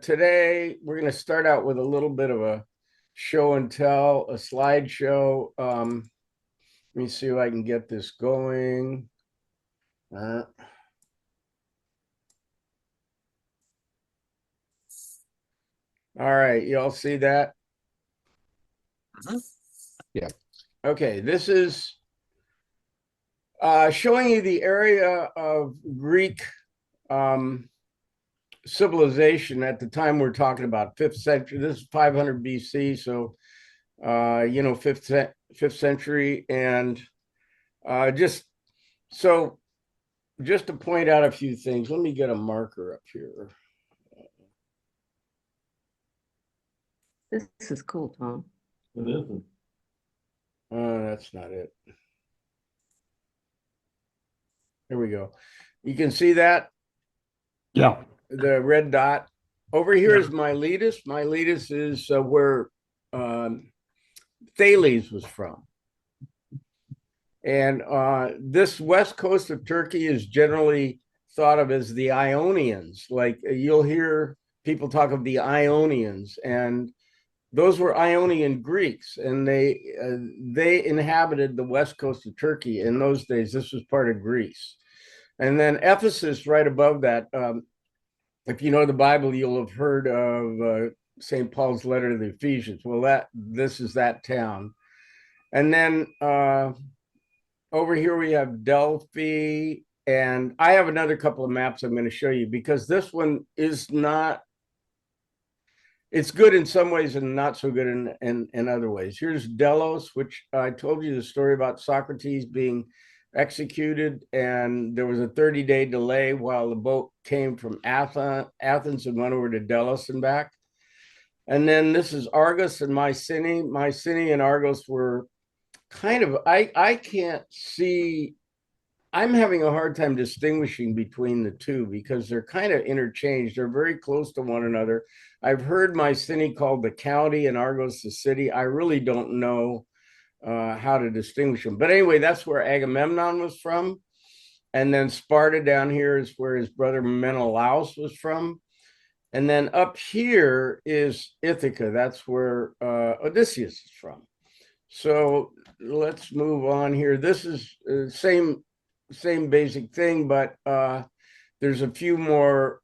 Today we're going to start out with a little bit of a show and tell, a slideshow. Let me see if I can get this going. Uh, all right, you all see that? Yeah. Okay, this is showing you the area of Greek um, civilization at the time we're talking about, 5th century. This is 500 BC, so fifth century, and just so just to point out a few things. Let me get a marker up here. This is cool, Tom. It isn't. That's not it. Here we go. You can see that Yeah. the red dot over here Yeah. is Miletus. Miletus is where Thales was from. And this west coast of Turkey is generally thought of as the Ionians. Like you'll hear people talk of the Ionians, and those were Ionian Greeks, and they inhabited the west coast of Turkey in those days. This was part of Greece, and then Ephesus, right above that. If you know the Bible, you'll have heard of St. Paul's letter to the Ephesians. Well, this is that town, and then over here we have Delphi, and I have another couple of maps I'm going to show you because this one is not. It's good in some ways and not so good in other ways. Here's Delos, which I told you the story about Socrates being executed, and there was a 30-day delay while the boat came from Athens and went over to Delos and back. And then this is Argos and Mycenae. Mycenae and Argos were kind of, I can't see, I'm having a hard time distinguishing between the two because they're kind of interchanged. They're very close to one another. I've heard Mycenae called the county and Argos the city. I really don't know how to distinguish them. But anyway, that's where Agamemnon was from. And then Sparta down here is where his brother Menelaus was from. And then up here is Ithaca. That's where Odysseus is from. So let's move on here. This is same basic thing, but there's a few more.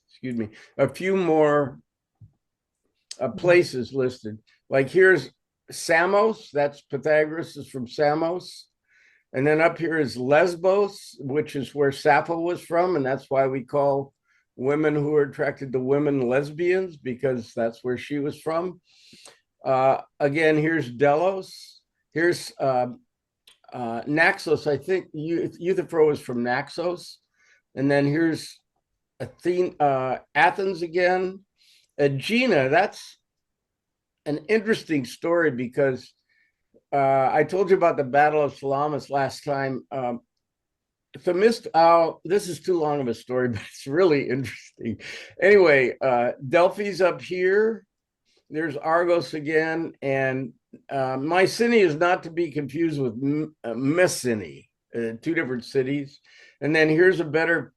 Excuse me, a few more places listed. Like here's Samos. That's Pythagoras is from Samos. And then up here is Lesbos, which is where Sappho was from, and that's why we call women who are attracted to women lesbians because that's where she was from. Again, here's Delos. Here's Naxos. I think Euthyphro is from Naxos. And then here's Athens again. Aegina, that's an interesting story because I told you about the Battle of Salamis last time. This is too long of a story, but it's really interesting. Anyway, Delphi's up here. There's Argos again, and Mycenae is not to be confused with Messene, two different cities. And then here's a better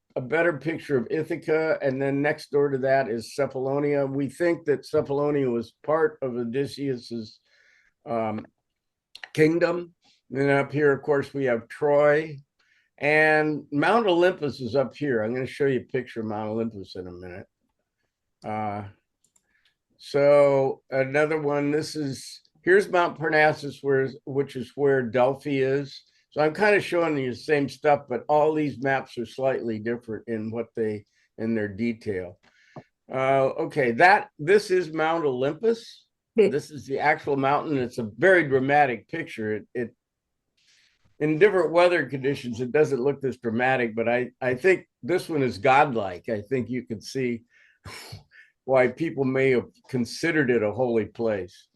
picture of Ithaca, and then next door to that is Cephalonia. We think that Cephalonia was part of Odysseus's kingdom. And then up here, of course, we have Troy, and Mount Olympus is up here. I'm going to show you a picture of Mount Olympus in a minute. So another one, here's Mount Parnassus, which is where Delphi is. So I'm kind of showing you the same stuff, but all these maps are slightly different in their detail. Okay, this is Mount Olympus. This is the actual mountain. It's a very dramatic picture. It in different weather conditions, it doesn't look this dramatic, but I think this one is godlike. I think you can see why people may have considered it a holy place.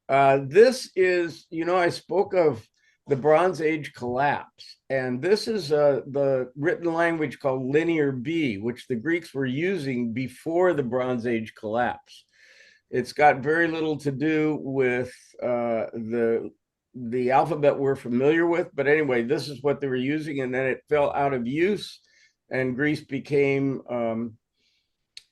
This is, I spoke of the Bronze Age collapse, and this is the written language called Linear B, which the Greeks were using before the Bronze Age collapse. It's got very little to do with the alphabet we're familiar with, but anyway, this is what they were using, and then it fell out of use, and Greece became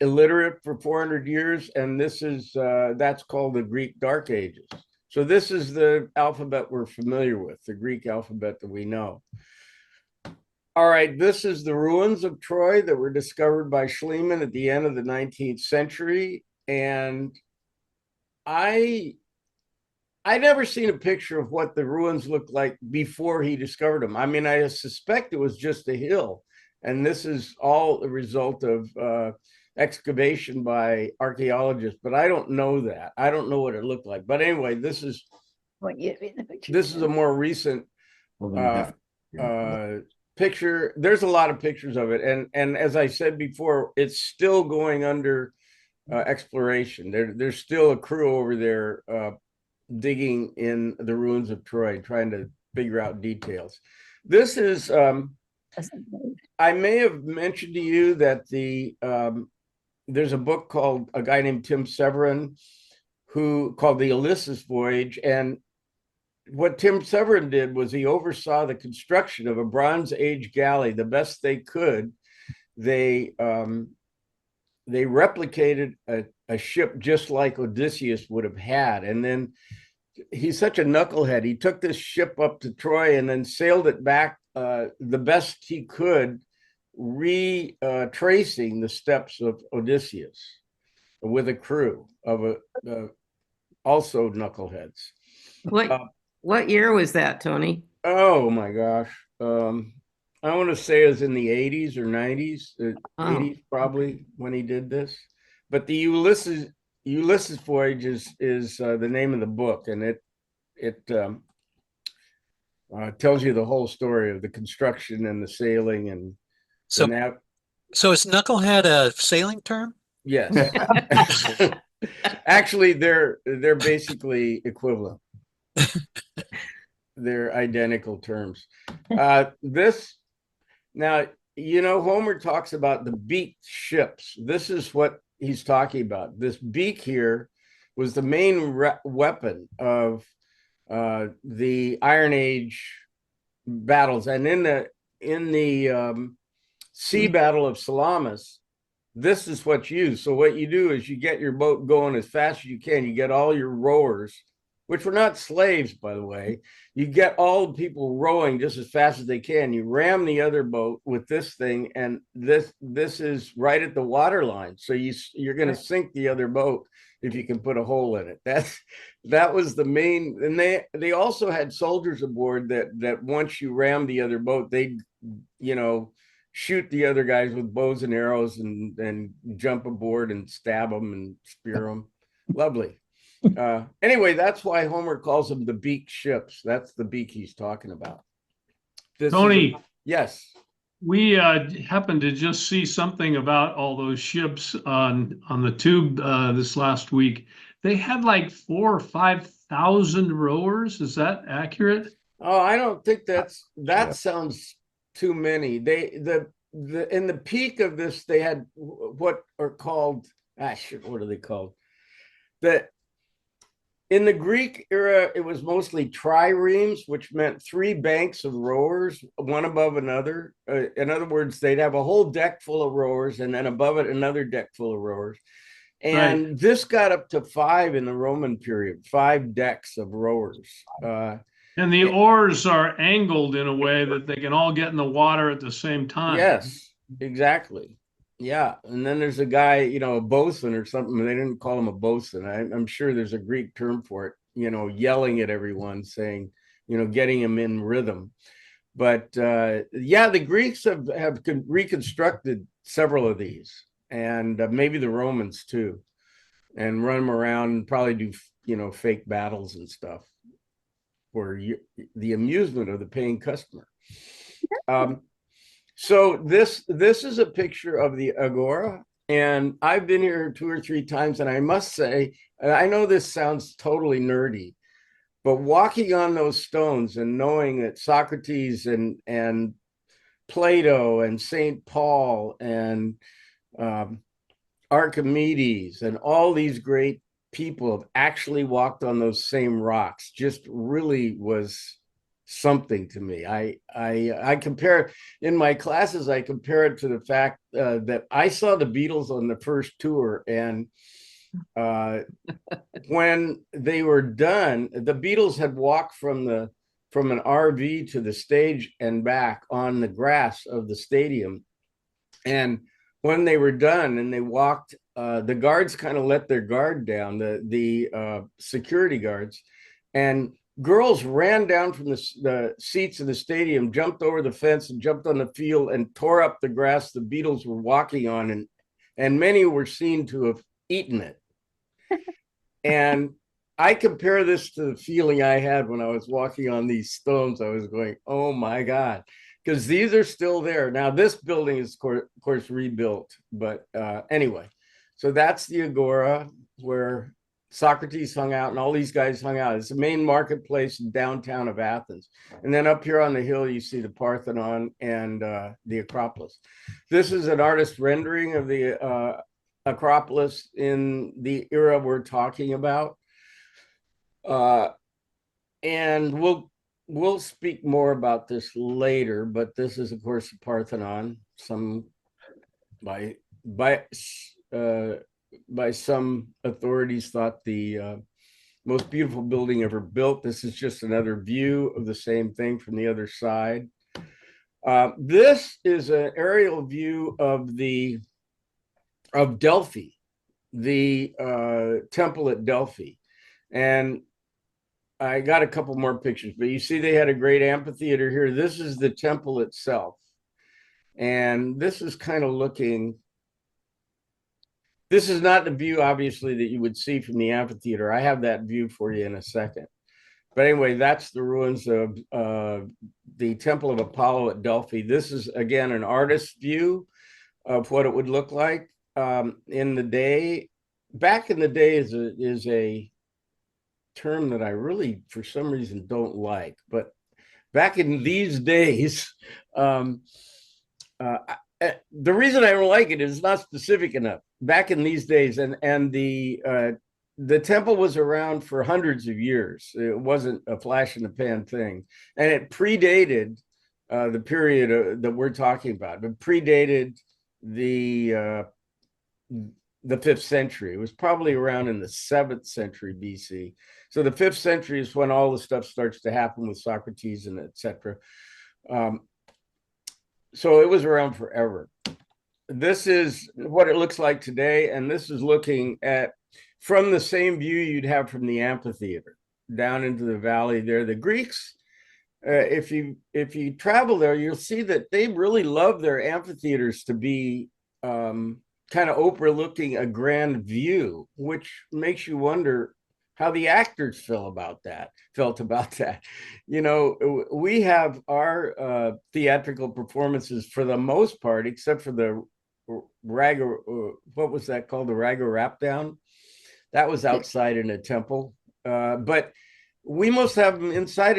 illiterate for 400 years, and this is that's called the Greek Dark Ages. So this is the alphabet we're familiar with, the Greek alphabet that we know. All right, this is the ruins of Troy that were discovered by Schliemann at the end of the 19th century, and I never seen a picture of what the ruins looked like before he discovered them. I mean, I suspect it was just a hill, and this is all a result of excavation by archaeologists, but I don't know that. I don't know what it looked like. But anyway, this is a more recent picture. There's a lot of pictures of it, and as I said before, it's still going under exploration. There's still a crew over there digging in the ruins of Troy, trying to figure out details. This is I may have mentioned to you that there's a book called a guy named Tim Severin who called the Ulysses Voyage, and what Tim Severin did was he oversaw the construction of a Bronze Age galley the best they could. They replicated a ship just like Odysseus would have had, and then he's such a knucklehead. He took this ship up to Troy and then sailed it back the best he could, retracing the steps of Odysseus with a crew of also knuckleheads. What year was that, Tony? Oh my gosh. I want to say it was in the 80s or 90s, 80s probably when he did this. But the Ulysses Voyage is the name of the book, and it tells you the whole story of the construction and the sailing and So is knucklehead a sailing term? Yes. Actually, they're basically equivalent. They're identical terms. This now, Homer talks about the beaked ships. This is what he's talking about. This beak here was the main weapon of the Iron Age battles, and in the sea battle of Salamis, this is what's used. So what you do is you get your boat going as fast as you can. You get all your rowers, which were not slaves, by the way. You get all the people rowing just as fast as they can. You ram the other boat with this thing, and this is right at the water line. So you're going to sink the other boat if you can put a hole in it. That was the main. And they also had soldiers aboard that once you ram the other boat, they'd shoot the other guys with bows and arrows and jump aboard and stab them and spear them. Lovely. Anyway, that's why Homer calls them the beaked ships. That's the beak he's talking about. Tony, yes. We happened to just see something about all those ships on the tube this last week. They had like 4,000 or 5,000 rowers. Is that accurate? Oh, I don't think that sounds too many. In the peak of this, they had what are called what are they called? In the Greek era, it was mostly triremes, which meant 3 banks of rowers, one above another. In other words, they'd have a whole deck full of rowers, and then above it, another deck full of rowers. And this got up to 5 in the Roman period, 5 decks of rowers. And the oars are angled in a way that they can all get in the water at the same time. Yes, exactly. Yeah, and then there's a guy, a bosun or something. They didn't call him a bosun. I'm sure there's a Greek term for it, yelling at everyone, saying, getting him in rhythm. But the Greeks have reconstructed several of these, and maybe the Romans too, and run them around and probably do, fake battles and stuff for the amusement of the paying customer. So this is a picture of the Agora, and I've been here 2 or 3 times, and I must say, I know this sounds totally nerdy, but walking on those stones and knowing that Socrates and Plato and St. Paul and Archimedes and all these great people have actually walked on those same rocks just really was something to me. I compare in my classes. I compare it to the fact that I saw the Beatles on the first tour, and when they were done, the Beatles had walked from an RV to the stage and back on the grass of the stadium. And when they were done and they walked, the guards kind of let their guard down, the security guards, and girls ran down from the seats of the stadium, jumped over the fence and jumped on the field and tore up the grass the Beatles were walking on, and many were seen to have eaten it. And I compare this to the feeling I had when I was walking on these stones. I was going, oh my God, because these are still there. Now, this building is, of course, rebuilt. But anyway, so that's the Agora where Socrates hung out and all these guys hung out. It's the main marketplace in downtown of Athens. And then up here on the hill, you see the Parthenon and the Acropolis. This is an artist rendering of the Acropolis in the era we're talking about. And we'll speak more about this later, but this is, of course, the Parthenon. Some by some authorities thought the most beautiful building ever built. This is just another view of the same thing from the other side. This is an aerial view of Delphi, the temple at Delphi. And I got a couple more pictures, but you see they had a great amphitheater here. This is the temple itself. And this is kind of looking, this is not the view, obviously, that you would see from the amphitheater. I have that view for you in a second. But anyway, that's the ruins of the Temple of Apollo at Delphi. This is, again, an artist's view of what it would look like in the day. Back in the day is a term that I really, for some reason, don't like. But back in these days, the reason I don't like it is not specific enough. Back in these days, and the temple was around for hundreds of years. It wasn't a flash in the pan thing, and it predated the period that we're talking about. It predated the 5th century. It was probably around in the 7th century BC. So the 5th century is when all the stuff starts to happen with Socrates and etc. So it was around forever. This is what it looks like today, and this is looking at from the same view you'd have from the amphitheater down into the valley there. The Greeks, if you travel there, you'll see that they really love their amphitheaters to be kind of overlooking a grand view, which makes you wonder how the actors felt about that. You know, we have our theatrical performances for the most part, except for the Raga, what was that called? The Raga Rap Down. That was outside in a temple. But we most have them inside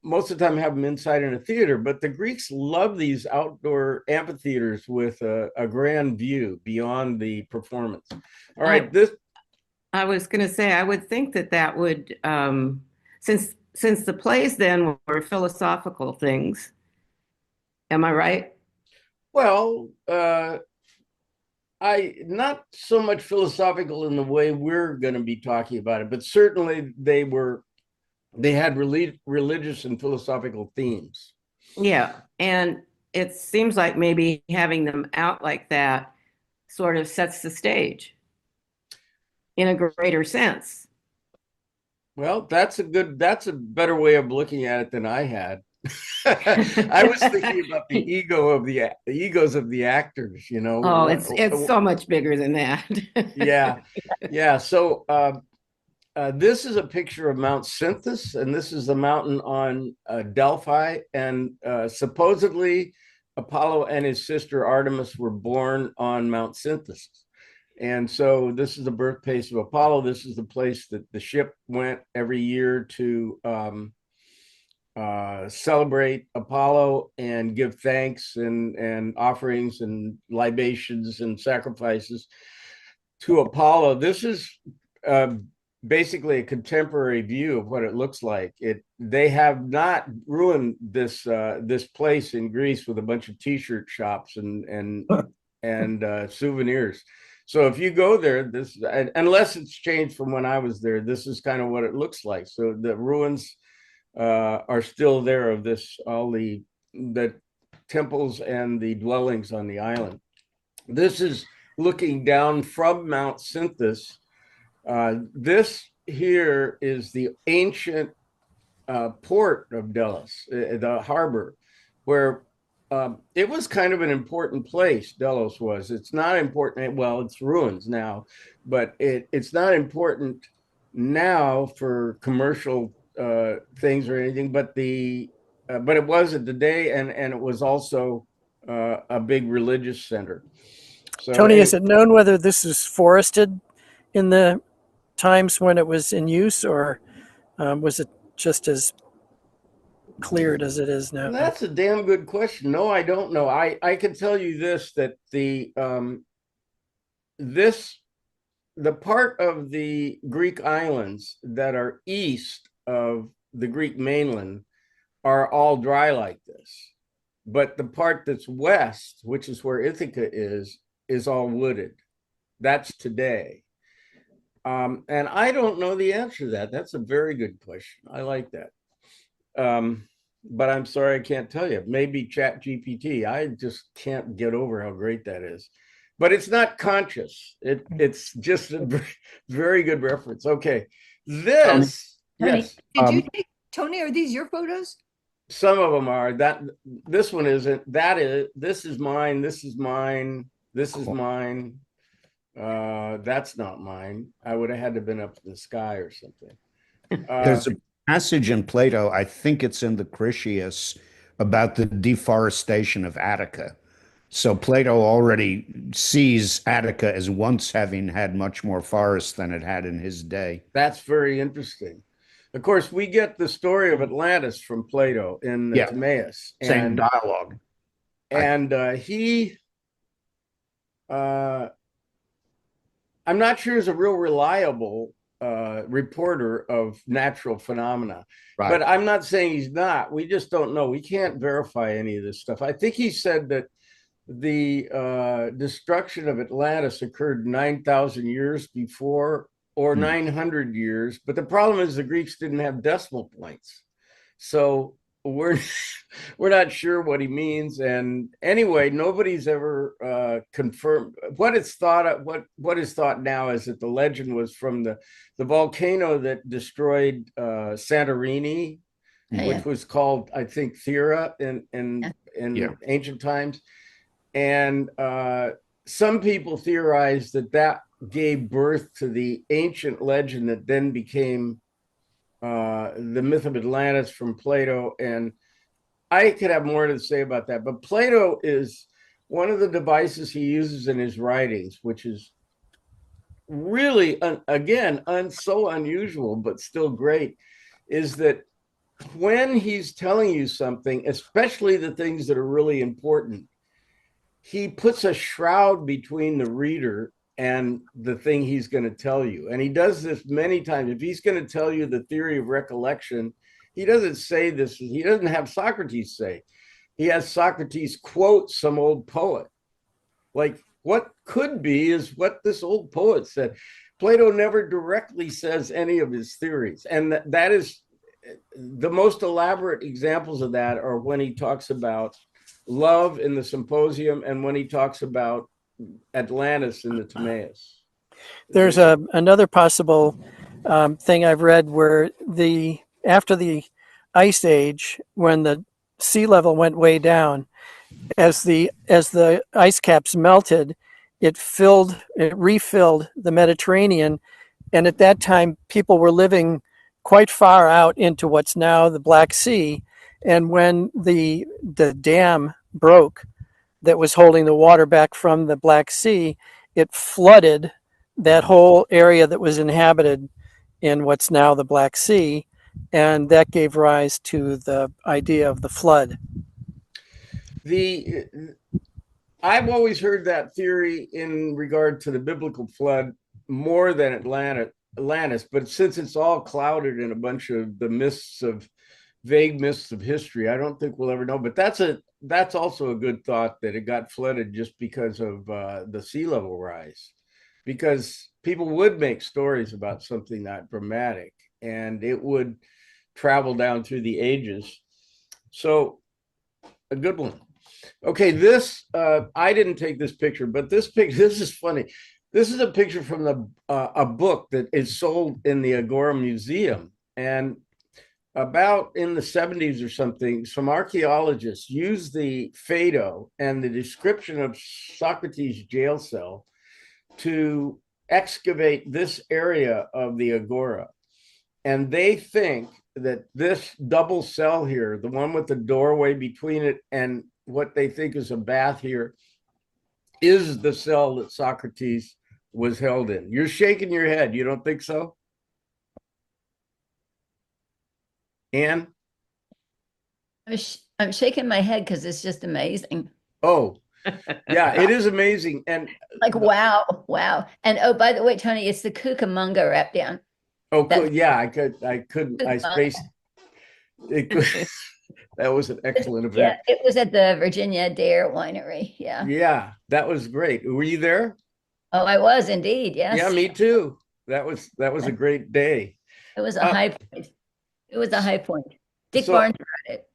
most of the time have them inside in a theater, but the Greeks love these outdoor amphitheaters with a grand view beyond the performance. All right, I was going to say, I would think that would, since the plays then were philosophical things. Am I right? Well, not so much philosophical in the way we're going to be talking about it, but certainly they had religious and philosophical themes. Yeah. And it seems like maybe having them out like that sort of sets the stage in a greater sense. Well, that's a better way of looking at it than I had. I was thinking about the egos of the actors, you know. Oh, it's so much bigger than that. Yeah. So this is a picture of Mount Cynthus, and this is the mountain on Delphi, and supposedly Apollo and his sister Artemis were born on Mount Cynthus. And so this is the birthplace of Apollo. This is the place that the ship went every year to celebrate Apollo and give thanks and offerings and libations and sacrifices to Apollo. This is basically a contemporary view of what it looks like. They have not ruined this place in Greece with a bunch of t-shirt shops and souvenirs. So if you go there, unless it's changed from when I was there, this is kind of what it looks like. So the ruins are still there of all the temples and the dwellings on the island. This is looking down from Mount Cynthus. This here is the ancient port of Delos, the harbor, where it was kind of an important place. Delos was. It's not important. Well, it's ruins now, but it's not important now for commercial things or anything. But it was at the day, and it was also a big religious center. So Tony, is it known whether this is forested in the times when it was in use, or was it just as cleared as it is now? That's a damn good question. No, I don't know. I can tell you this, that the part of the Greek islands that are east of the Greek mainland are all dry like this. But the part that's west, which is where Ithaca is all wooded. That's today. And I don't know the answer to that. That's a very good question. I like that. But I'm sorry, I can't tell you. Maybe Chat GPT. I just can't get over how great that is. But it's not conscious. It's just a very, very good reference. Okay. This, Tony, yes. did you take, Tony, are these your photos? Some of them are. This one isn't. This is mine. This is mine. This is mine. That's not mine. I would have had to have been up in the sky or something. There's a passage in Plato, I think it's in the Critias, about the deforestation of Attica. So Plato already sees Attica as once having had much more forest than it had in his day. That's very interesting. Of course, we get the story of Atlantis from Plato in the Timaeus. Same dialogue. And I'm not sure he's a real reliable reporter of natural phenomena. Right. But I'm not saying he's not. We just don't know. We can't verify any of this stuff. I think he said that the destruction of Atlantis occurred 9,000 years before, or 900 years. But the problem is the Greeks didn't have decimal points. So we're not sure what he means. And anyway, nobody's ever confirmed what it's thought of. What is thought now is that the legend was from the volcano that destroyed Santorini, which was called, I think, Thera in ancient times. And some people theorize that gave birth to the ancient legend that then became the myth of Atlantis from Plato. And I could have more to say about that, but Plato is one of the devices he uses in his writings, which is really, again, so unusual, but still great, is that when he's telling you something, especially the things that are really important, he puts a shroud between the reader and the thing he's going to tell you. And he does this many times. If he's going to tell you the theory of recollection, he doesn't say this. He doesn't have Socrates say. He has Socrates quote some old poet. Like, what could be is what this old poet said. Plato never directly says any of his theories. And that is the most elaborate examples of that are when he talks about love in the Symposium and when he talks about Atlantis in the Timaeus. There's another possible thing I've read where after the Ice Age, when the sea level went way down, as the ice caps melted, it refilled the Mediterranean, and at that time people were living quite far out into what's now the Black Sea. And when the dam broke that was holding the water back from the Black Sea, it flooded that whole area that was inhabited in what's now the Black Sea, and that gave rise to the idea of the flood. I've always heard that theory in regard to the biblical flood more than Atlantis, but since it's all clouded in a bunch of the vague mists of history, I don't think we'll ever know. But that's also a good thought, that it got flooded just because of the sea level rise, because people would make stories about something that dramatic, and it would travel down through the ages. So a good one. Okay, this I didn't take this picture, but this picture, this is funny. This is a picture from a book that is sold in the Agora Museum, and about in the 70s or something, some archaeologists used the Phaedo and the description of Socrates' jail cell to excavate this area of the Agora. And they think that this double cell here, the one with the doorway between it and what they think is a bath here, is the cell that Socrates was held in. You're shaking your head. You don't think so? Anne? I'm shaking my head because it's just amazing. Oh, yeah, it is amazing. And Like, wow, wow. And oh, by the way, Tony, it's the Cucamonga wrap down. oh, That's- yeah, I spaced it. That was an excellent Yeah, event. it was at the Virginia Dare Winery. Yeah. Yeah, that was great. Were you there? Oh, I was indeed. Yes. Yeah, me too. That was a great day. It was a high point. It was a high point. Dick So- Barnes had it.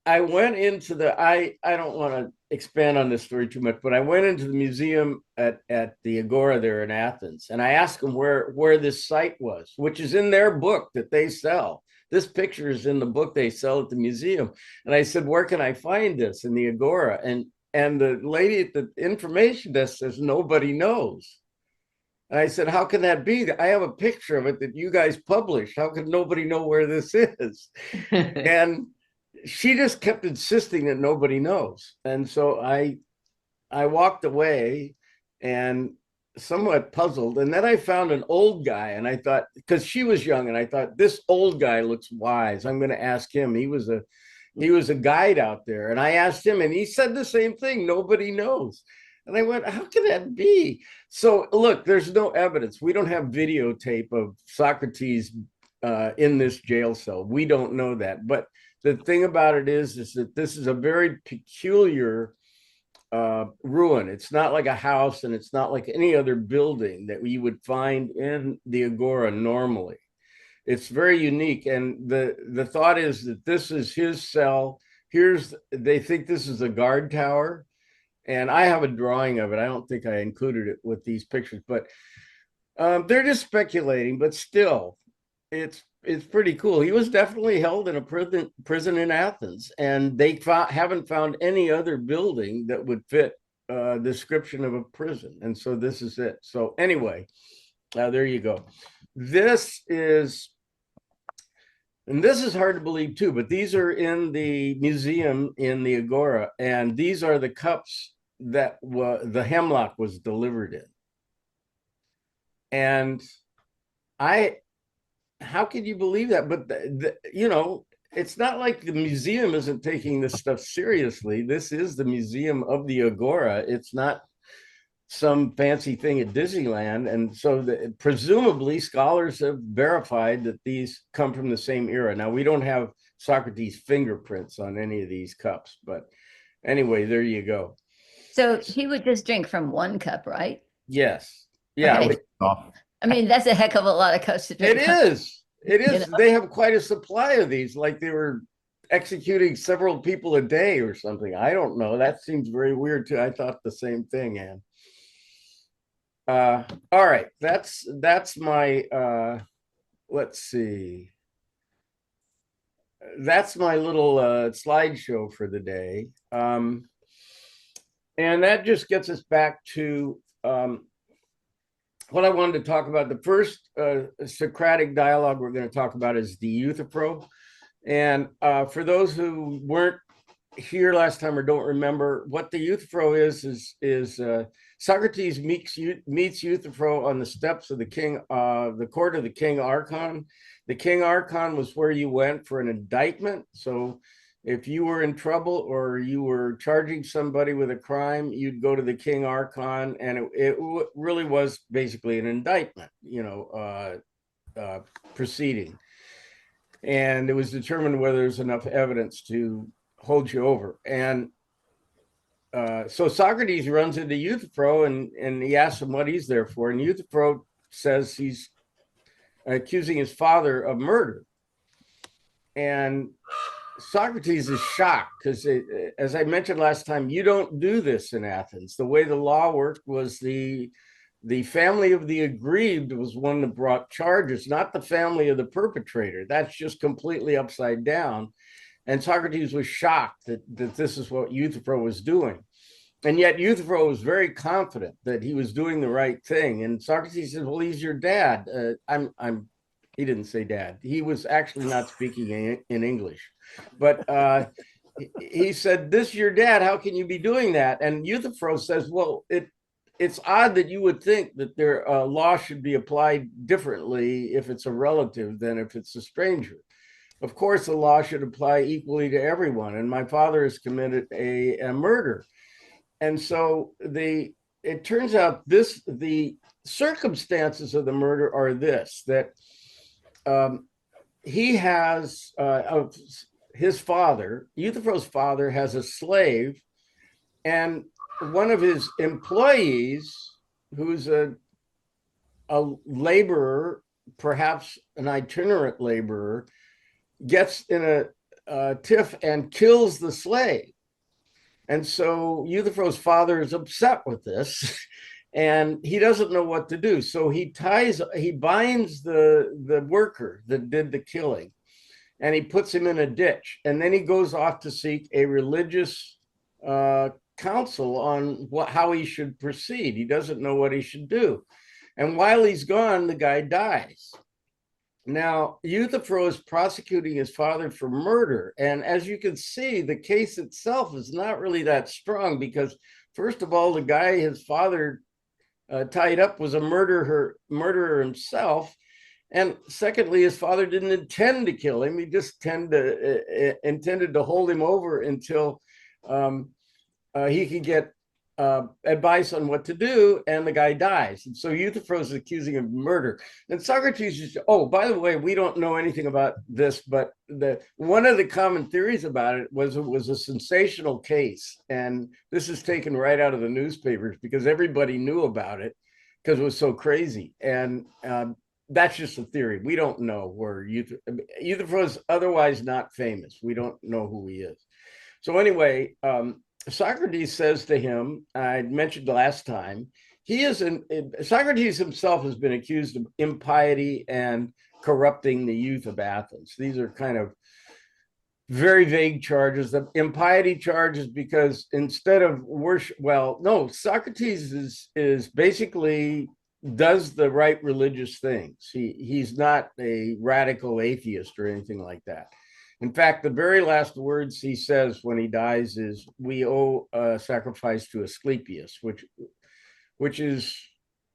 I went into I don't want to expand on this story too much, but I went into the museum at the Agora there in Athens, and I asked them where this site was, which is in their book that they sell. This picture is in the book they sell at the museum. And I said, where can I find this in the Agora? And the lady at the information desk says, nobody knows. And I said, how can that be? I have a picture of it that you guys published. How could nobody know where this is? And she just kept insisting that nobody knows. And so I walked away and somewhat puzzled. And then I found an old guy, and I thought, because she was young, and I thought, this old guy looks wise. I'm going to ask him. He was a guide out there. And I asked him, and he said the same thing. Nobody knows. And I went, how can that be? So look, there's no evidence. We don't have videotape of Socrates in this jail cell. We don't know that. But the thing about it is that this is a very peculiar ruin. It's not like a house, and it's not like any other building that you would find in the Agora normally. It's very unique. And the thought is that this is his cell. They think this is a guard tower. And I have a drawing of it. I don't think I included it with these pictures, but they're just speculating, but still, it's pretty cool. He was definitely held in a prison in Athens, and they haven't found any other building that would fit a description of a prison. And so this is it. So anyway, there you go. This is hard to believe too, but these are in the museum in the Agora, and these are the cups that the hemlock was delivered in. And how can you believe that? But it's not like the museum isn't taking this stuff seriously. This is the museum of the Agora. It's not some fancy thing at Disneyland. And so presumably scholars have verified that these come from the same era. Now, we don't have Socrates' fingerprints on any of these cups, but anyway, there you go. So he would just drink from one cup, right? Yes. Yeah. Okay. I mean, that's a heck of a lot of cups to drink. It is. It is. You know? They have quite a supply of these, like they were executing several people a day or something. I don't know. That seems very weird too. I thought the same thing, Anne. All right. That's my let's see. That's my little slideshow for the day. And that just gets us back to what I wanted to talk about. The first Socratic dialogue we're going to talk about is the Euthyphro. And for those who weren't here last time or don't remember, what the Euthyphro is Socrates meets Euthyphro on the steps of the court of the king Archon. The king Archon was where you went for an indictment. So if you were in trouble or you were charging somebody with a crime, you'd go to the king Archon, and it really was basically an indictment. proceeding. And it was determined whether there's enough evidence to hold you over. And so Socrates runs into Euthyphro and he asks him what he's there for. And Euthyphro says he's accusing his father of murder. And Socrates is shocked because, as I mentioned last time, you don't do this in Athens. The way the law worked was the family of the aggrieved was one that brought charges, not the family of the perpetrator. That's just completely upside down. And Socrates was shocked that this is what Euthyphro was doing. And yet Euthyphro was very confident that he was doing the right thing. And Socrates says, well, he's your dad. He didn't say dad. He was actually not speaking in English. But he said, this is your dad. How can you be doing that? And Euthyphro says, well, it's odd that you would think that their law should be applied differently if it's a relative than if it's a stranger. Of course, the law should apply equally to everyone. And my father has committed a murder. And so it turns out the circumstances of the murder are this, that he has his father, Euthyphro's father, has a slave, and one of his employees, who's a laborer, perhaps an itinerant laborer, gets in a tiff and kills the slave. And so Euthyphro's father is upset with this. And he doesn't know what to do. So he binds the worker that did the killing, and he puts him in a ditch. And then he goes off to seek a religious counsel on how he should proceed. He doesn't know what he should do. And while he's gone, the guy dies. Now, Euthyphro is prosecuting his father for murder. And as you can see, the case itself is not really that strong because, first of all, the guy his father tied up was a murderer himself. And secondly, his father didn't intend to kill him. He just intended to hold him over until he could get advice on what to do, and the guy dies. And so Euthyphro is accusing him of murder. And Socrates is, oh, by the way, we don't know anything about this, but one of the common theories about it was a sensational case. And this is taken right out of the newspapers because everybody knew about it because it was so crazy. And that's just a theory. We don't know where Euthyphro is otherwise not famous. We don't know who he is. So anyway, Socrates says to him, I mentioned last time, Socrates himself has been accused of impiety and corrupting the youth of Athens. These are kind of very vague charges. The impiety charges because instead of worship, well, no, Socrates is basically does the right religious things. He's not a radical atheist or anything like that. In fact, the very last words he says when he dies is, we owe a sacrifice to Asclepius, which is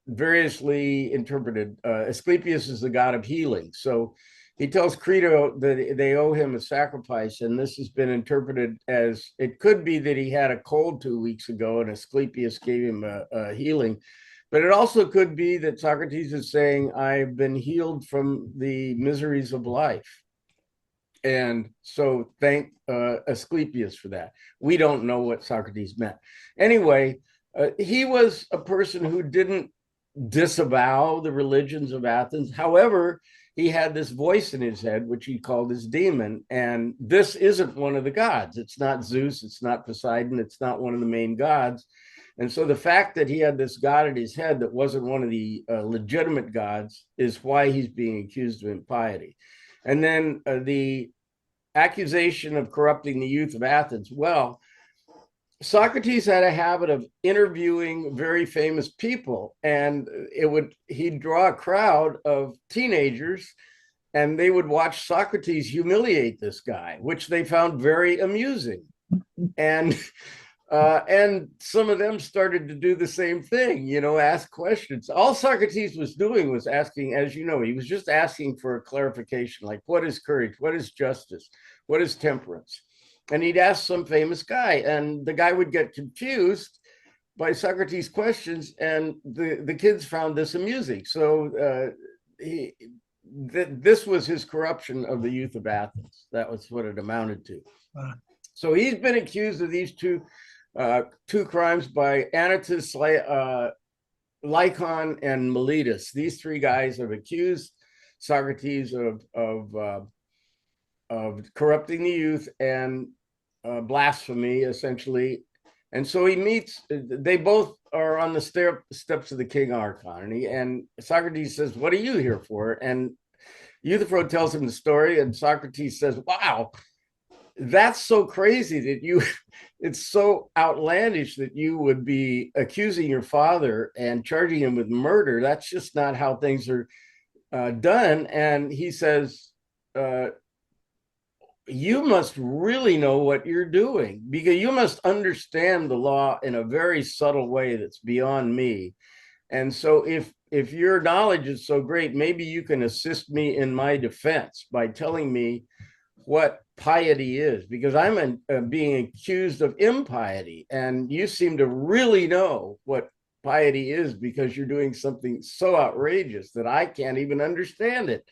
variously interpreted. Asclepius is the god of healing. So he tells Crito that they owe him a sacrifice. And this has been interpreted as, it could be that he had a cold 2 weeks ago and Asclepius gave him a healing. But it also could be that Socrates is saying, I've been healed from the miseries of life. And so thank Asclepius for that. We don't know what Socrates meant. Anyway, he was a person who didn't disavow the religions of Athens. However, he had this voice in his head, which he called his demon. And this isn't one of the gods. It's not Zeus. It's not Poseidon. It's not one of the main gods. And so the fact that he had this god in his head that wasn't one of the legitimate gods is why he's being accused of impiety. And then the accusation of corrupting the youth of Athens. Well, Socrates had a habit of interviewing very famous people, and he'd draw a crowd of teenagers, and they would watch Socrates humiliate this guy, which they found very amusing. And some of them started to do the same thing, ask questions. All Socrates was doing was asking, as you know, he was just asking for a clarification, like, what is courage? What is justice? What is temperance? And he'd ask some famous guy, and the guy would get confused by Socrates' questions, and the kids found this amusing. So this was his corruption of the youth of Athens. That was what it amounted to. Wow. So he's been accused of these two crimes by Anytus, Lycon, and Miletus. These three guys have accused Socrates of corrupting the youth and blasphemy, essentially. And so he meets, they both are on the steps of the King Archon. And Socrates says, "What are you here for?" And Euthyphro tells him the story, and Socrates says, "Wow, that's so crazy that you, it's so outlandish that you would be accusing your father and charging him with murder. That's just not how things are done." And he says, "You must really know what you're doing, because you must understand the law in a very subtle way that's beyond me. And so if your knowledge is so great, maybe you can assist me in my defense by telling me what piety is, because I'm being accused of impiety, and you seem to really know what piety is, because you're doing something so outrageous that I can't even understand it."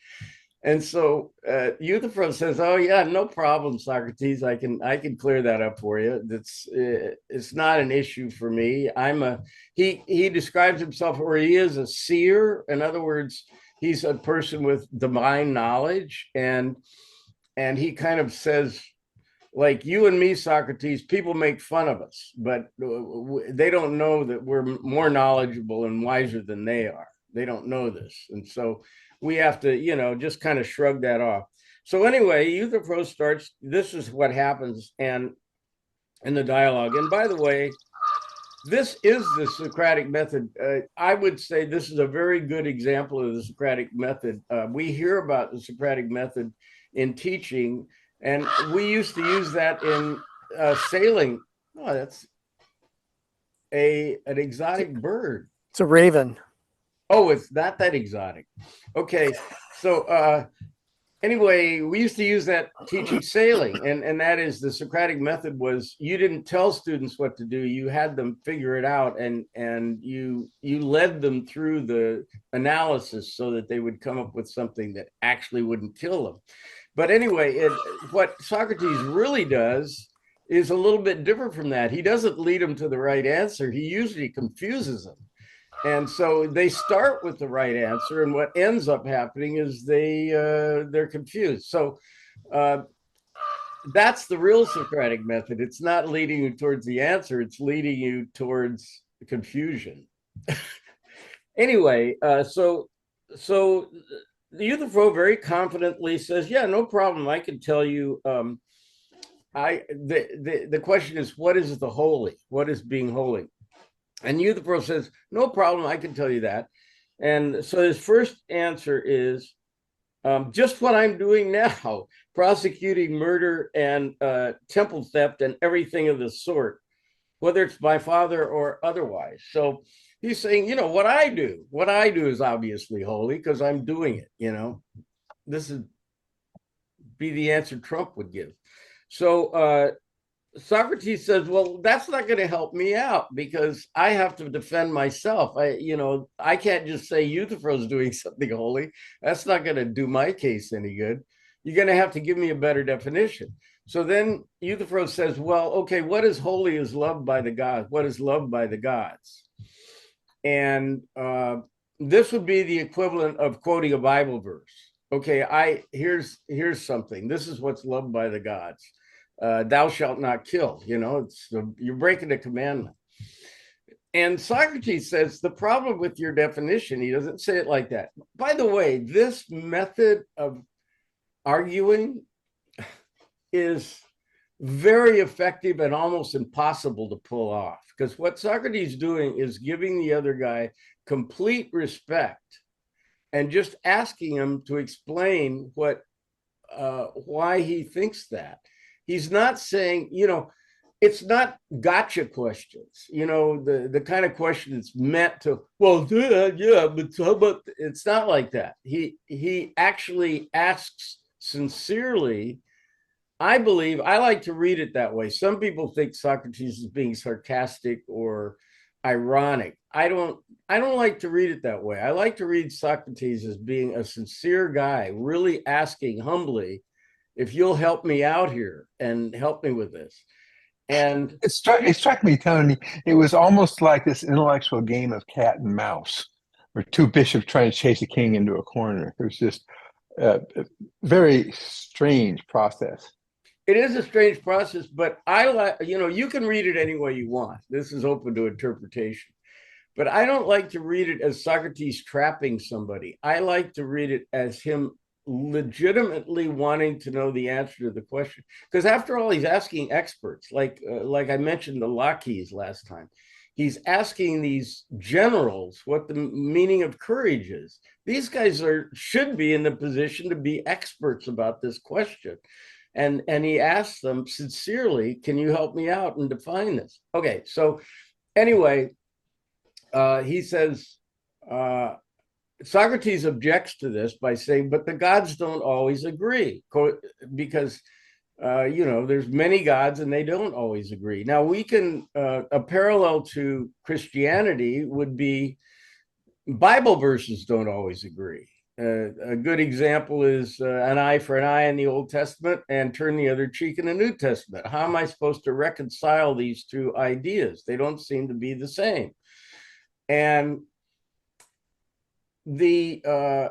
And so Euthyphro says, "Oh yeah, no problem, Socrates. I can clear that up for you. It's not an issue for me. He describes himself, or he is a seer. In other words, he's a person with divine knowledge, and he kind of says, like, you and me, Socrates, people make fun of us, but they don't know that we're more knowledgeable and wiser than they are. They don't know this. And so we have to, just kind of shrug that off." So anyway, Euthyphro starts, this is what happens and in the dialogue. And by the way, this is the Socratic method. I would say this is a very good example of the Socratic method. We hear about the Socratic method in teaching, and we used to use that in sailing. Oh, that's an exotic bird. It's a raven. Oh, it's not that exotic. Okay, so anyway, we used to use that teaching sailing, and that is the Socratic method. Was you didn't tell students what to do, you had them figure it out, and you led them through the analysis so that they would come up with something that actually wouldn't kill them. But anyway, what Socrates really does is a little bit different from that. He doesn't lead them to the right answer. He usually confuses them. And so they start with the right answer, and what ends up happening is they're confused. So that's the real Socratic method. It's not leading you towards the answer; it's leading you towards confusion. Anyway, so Euthyphro very confidently says, "Yeah, no problem. I can tell you. The question is, what is the holy? What is being holy?" And Euthyphro says, "No problem, I can tell you that." And so his first answer is, just what I'm doing now, prosecuting murder and temple theft and everything of the sort, whether it's my father or otherwise. So he's saying, what I do is obviously holy because I'm doing it. This would be the answer Trump would give. So Socrates says, "Well, that's not going to help me out because I have to defend myself. I can't just say Euthyphro's doing something holy. That's not going to do my case any good. You're going to have to give me a better definition." So then Euthyphro says, "Well, okay, what is holy is loved by the gods. What is loved by the gods?" And this would be the equivalent of quoting a Bible verse. Okay, here's something. This is what's loved by the gods. Thou shalt not kill. You're breaking the commandment. And Socrates says the problem with your definition, he doesn't say it like that. By the way, this method of arguing is very effective and almost impossible to pull off, because what Socrates is doing is giving the other guy complete respect and just asking him to explain why he thinks that. He's not saying, it's not gotcha questions, the kind of question that's meant to, well, yeah, but how about, it's not like that. He actually asks sincerely. I believe, I like to read it that way. Some people think Socrates is being sarcastic, or ironic. I don't like to read it that way. I like to read Socrates as being a sincere guy, really asking humbly if you'll help me out here and help me with this. And It struck me, Tony, it was almost like this intellectual game of cat and mouse, where two bishops trying to chase a king into a corner. It was just a very strange process. it is a strange process, but I like, you can read it any way you want. This is open to interpretation. But I don't like to read it as Socrates trapping somebody. I like to read it as him legitimately wanting to know the answer to the question. Because after all, he's asking experts, like I mentioned the lackeys last time. He's asking these generals what the meaning of courage is. These guys should be in the position to be experts about this question. And he asks them sincerely, can you help me out and define this? Okay, so anyway, he says, Socrates objects to this by saying, but the gods don't always agree, because there's many gods and they don't always agree. Now we can, a parallel to Christianity would be Bible verses don't always agree. A good example is an eye for an eye in the Old Testament and turn the other cheek in the New Testament. How am I supposed to reconcile these two ideas? They don't seem to be the same. And I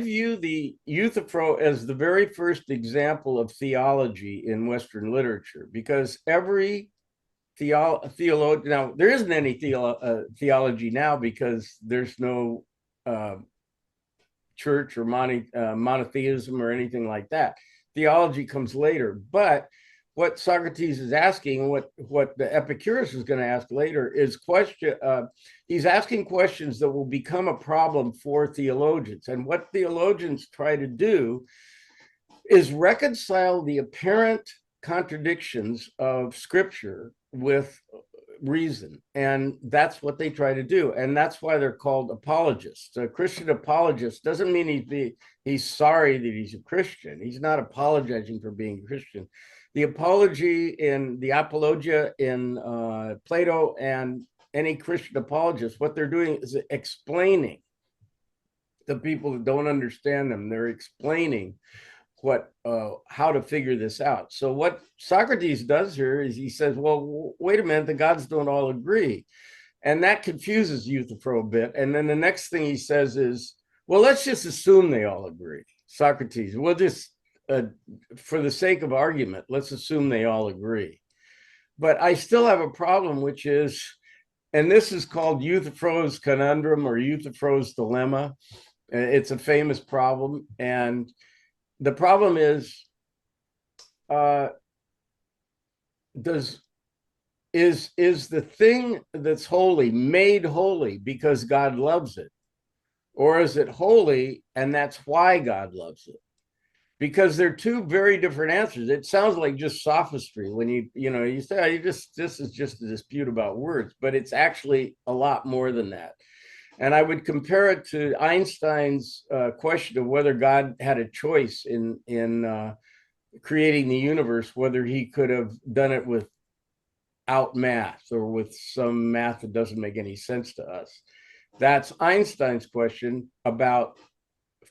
view the Euthyphro as the very first example of theology in Western literature, because every theologian, now there isn't any theology now because there's no church or monotheism or anything like that. Theology comes later, but what Socrates is asking, what the Epicurus is going to ask later, is he's asking questions that will become a problem for theologians. And what theologians try to do is reconcile the apparent contradictions of Scripture with reason. And that's what they try to do. And that's why they're called apologists. A Christian apologist doesn't mean he's sorry that he's a Christian. He's not apologizing for being a Christian. The apologia in Plato and any Christian apologist, what they're doing is explaining the people that don't understand them. They're explaining how to figure this out. So what Socrates does here is he says, well, wait a minute, the gods don't all agree. And that confuses Euthyphro a bit. And then the next thing he says is, well, let's just assume they all agree. Socrates, we'll just, for the sake of argument, let's assume they all agree. But I still have a problem, which is, and this is called Euthyphro's conundrum or Euthyphro's dilemma. It's a famous problem. And the problem is, is the thing that's holy made holy because God loves it? Or is it holy and that's why God loves it? Because they're two very different answers. It sounds like just sophistry when you say, this is just a dispute about words, but it's actually a lot more than that. And I would compare it to Einstein's question of whether God had a choice in creating the universe, whether he could have done it without math or with some math that doesn't make any sense to us. That's Einstein's question about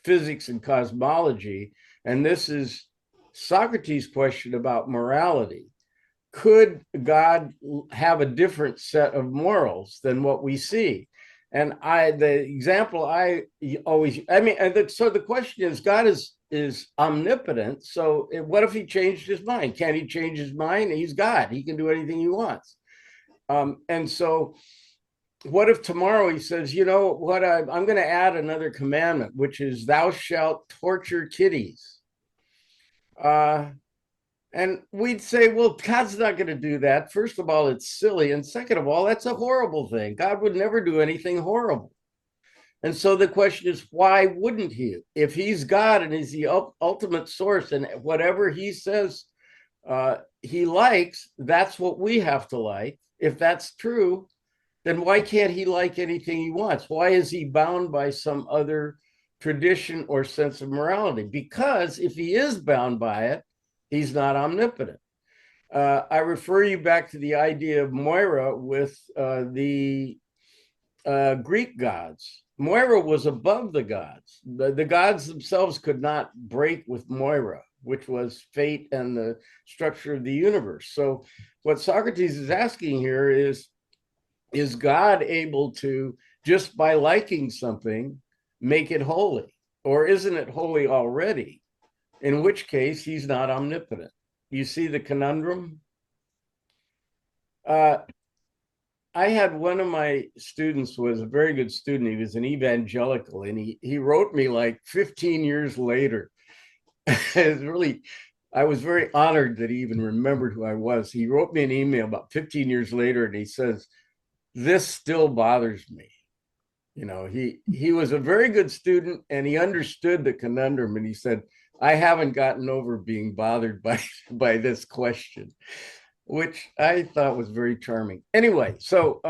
physics and cosmology. And this is Socrates' question about morality. Could God have a different set of morals than what we see? And the example so the question is, God is omnipotent. So what if he changed his mind? Can he change his mind? He's God. He can do anything he wants. And so what if tomorrow he says, you know what, I'm going to add another commandment, which is thou shalt torture kitties. And we'd say, well, God's not going to do that. First of all, it's silly. And second of all, that's a horrible thing. God would never do anything horrible. And so the question is, why wouldn't he? If he's God and he's the ultimate source and whatever he says he likes, that's what we have to like. If that's true, then why can't he like anything he wants? Why is he bound by some other tradition or sense of morality? Because if he is bound by it, he's not omnipotent. I refer you back to the idea of Moira with the Greek gods. Moira was above the gods. The gods themselves could not break with Moira, which was fate and the structure of the universe. So what Socrates is asking here is God able to, just by liking something, make it holy? Or isn't it holy already? In which case, he's not omnipotent. You see the conundrum? I had one of my students was a very good student. He was an evangelical, and he wrote me like 15 years later. It's really, I was very honored that he even remembered who I was. He wrote me an email about 15 years later, and he says, "This still bothers me." You know, he was a very good student, and he understood the conundrum, and he said, "I haven't gotten over being bothered by this question," which I thought was very charming. Anyway, so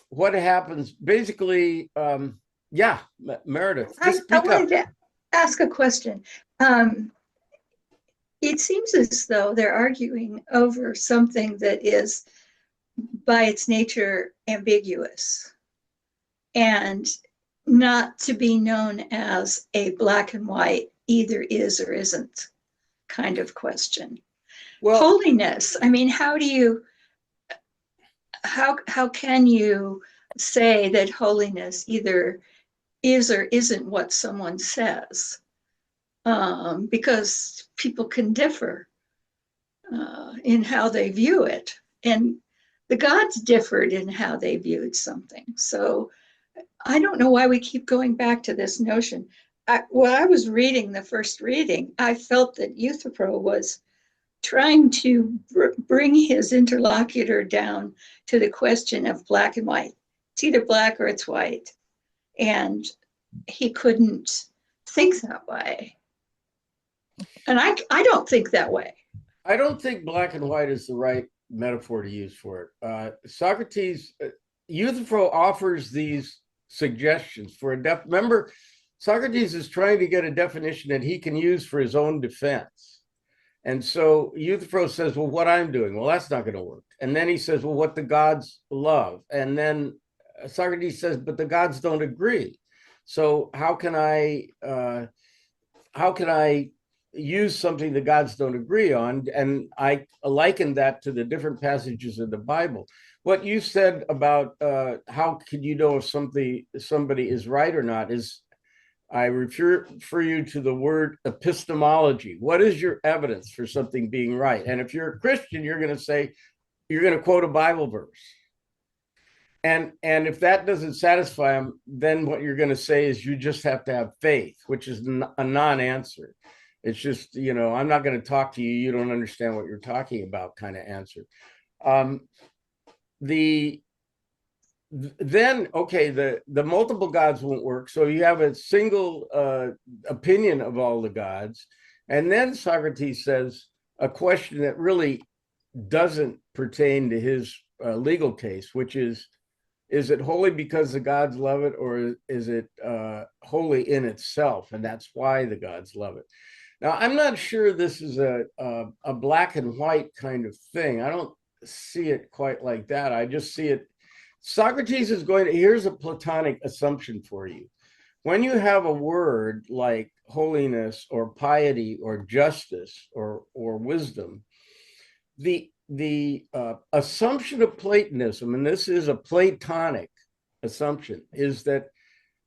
what happens basically, yeah, Meredith, I just speak wanted up. to ask a question. It seems as though they're arguing over something that is, by its nature, ambiguous and not to be known as a black and white, either is or isn't kind of question. Well, Holiness, I mean, how can you say that holiness either is or isn't what someone says? Because people can differ in how they view it. And the gods differed in how they viewed something. So I don't know why we keep going back to this notion. When I was reading the first reading, I felt that Euthyphro was trying to bring his interlocutor down to the question of black and white. It's either black or it's white. And he couldn't think that way. And I don't think that way. I don't think black and white is the right metaphor to use for it. Socrates, Euthyphro offers these suggestions for a remember, Socrates is trying to get a definition that he can use for his own defense. And so Euthyphro says, well, what I'm doing, well, that's not going to work. And then he says, well, what the gods love. And then Socrates says, but the gods don't agree. So how can I use something the gods don't agree on? And I liken that to the different passages of the Bible. What you said about how can you know if somebody is right or not is, I refer you to the word epistemology. What is your evidence for something being right? And if you're a Christian, you're going to say, you're going to quote a Bible verse. And if that doesn't satisfy them, then what you're going to say is you just have to have faith, which is a non-answer. It's just, you know, I'm not going to talk to you. You don't understand what you're talking about kind of answer. Then, okay, the multiple gods won't work. So you have a single opinion of all the gods. And then Socrates says a question that really doesn't pertain to his legal case, which is it holy because the gods love it, or is it holy in itself? And that's why the gods love it. Now, I'm not sure this is a black and white kind of thing. I don't see it quite like that. I just see it. Socrates is going to, here's a Platonic assumption for you. When you have a word like holiness or piety or justice or wisdom, the assumption of Platonism, and this is a Platonic assumption, is that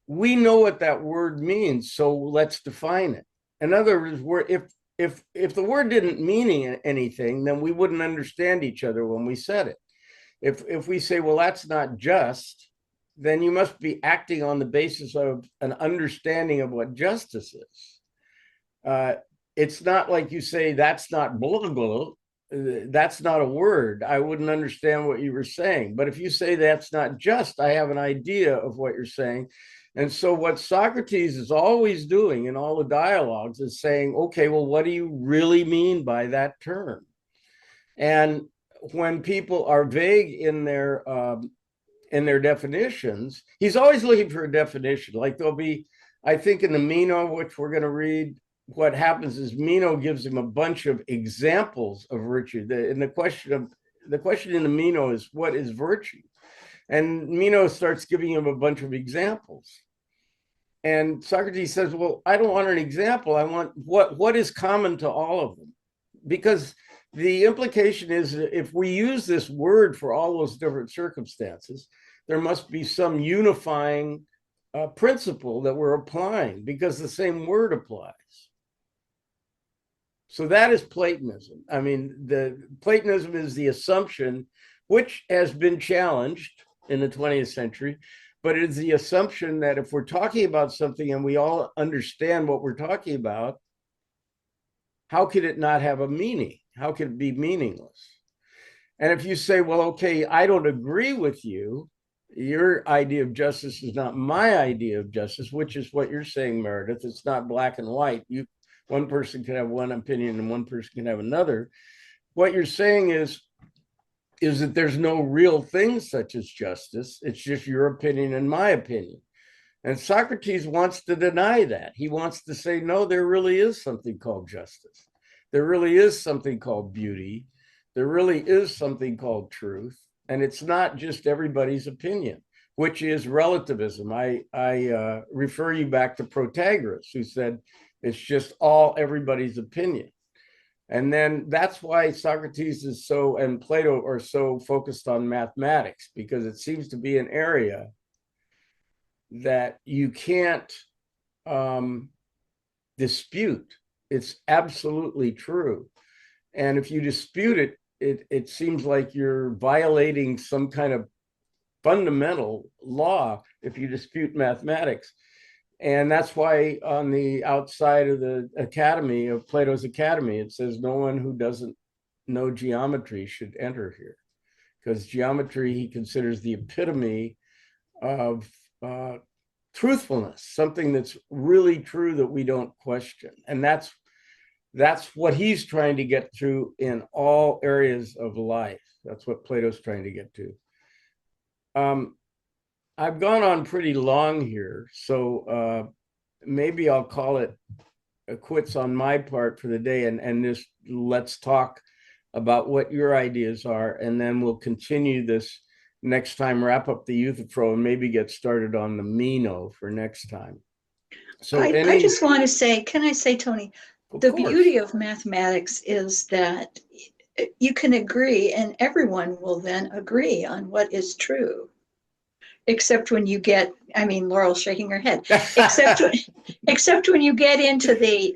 we know what that word means, so let's define it. In other words, if the word didn't mean anything, then we wouldn't understand each other when we said it. If we say, well, that's not just, then you must be acting on the basis of an understanding of what justice is. It's not like you say, that's not blah, blah, that's not a word. I wouldn't understand what you were saying. But if you say that's not just, I have an idea of what you're saying. And so what Socrates is always doing in all the dialogues is saying, okay, well, what do you really mean by that term? And when people are vague in their definitions, he's always looking for a definition. Like there'll be, I think in the Meno, which we're going to read, what happens is Meno gives him a bunch of examples of virtue. The question in the Meno is, what is virtue? And Meno starts giving him a bunch of examples. And Socrates says, well, I don't want an example. I want what is common to all of them. Because the implication is that if we use this word for all those different circumstances, there must be some unifying principle that we're applying because the same word applies. So that is Platonism. I mean, the Platonism is the assumption, which has been challenged in the 20th century, but it's the assumption that if we're talking about something and we all understand what we're talking about, how could it not have a meaning? How could it be meaningless? And if you say, well, okay, I don't agree with you, your idea of justice is not my idea of justice, which is what you're saying, Meredith. It's not black and white. One person can have one opinion and one person can have another. What you're saying is that there's no real thing such as justice. It's just your opinion and my opinion. And Socrates wants to deny that. He wants to say, no, there really is something called justice. There really is something called beauty. There really is something called truth. And it's not just everybody's opinion, which is relativism. I refer you back to Protagoras, who said it's just everybody's opinion. And then that's why Socrates is and Plato are so focused on mathematics, because it seems to be an area that you can't dispute. It's absolutely true. And if you dispute it, it seems like you're violating some kind of fundamental law if you dispute mathematics. And that's why on the outside of the academy, of Plato's academy, it says no one who doesn't know geometry should enter here, because geometry he considers the epitome of truthfulness, something that's really true that we don't question. And that's what he's trying to get through in all areas of life. That's what Plato's trying to get to. I've gone on pretty long here, so maybe I'll call it quits on my part for the day, and just let's talk about what your ideas are, and then we'll continue this next time, wrap up the Euthyphro, and maybe get started on the Meno for next time. So I just want to say, can I say, Tony, the beauty of mathematics is that you can agree and everyone will then agree on what is true. Except when you get, I mean, Laurel's shaking her head, except when you get into the,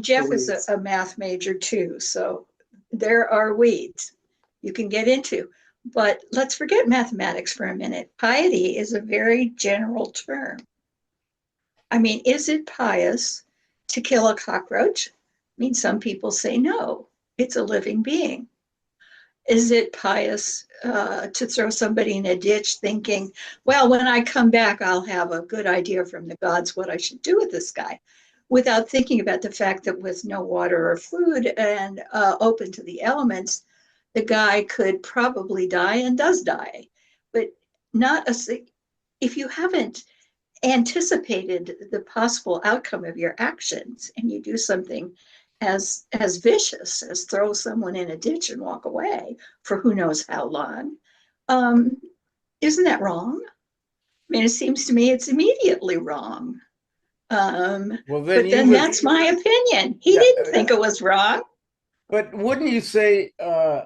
Jeff is a math major too. So there are weeds you can get into, but let's forget mathematics for a minute. Piety is a very general term. I mean, is it pious to kill a cockroach? I mean, some people say no, it's a living being. Is it pious to throw somebody in a ditch thinking, well, when I come back, I'll have a good idea from the gods what I should do with this guy, without thinking about the fact that with no water or food and open to the elements, the guy could probably die and does die. But if you haven't anticipated the possible outcome of your actions and you do something as vicious as throw someone in a ditch and walk away for who knows how long, isn't that wrong? I mean, it seems to me it's immediately wrong. But then that's my opinion. He didn't think it was wrong. But wouldn't you say,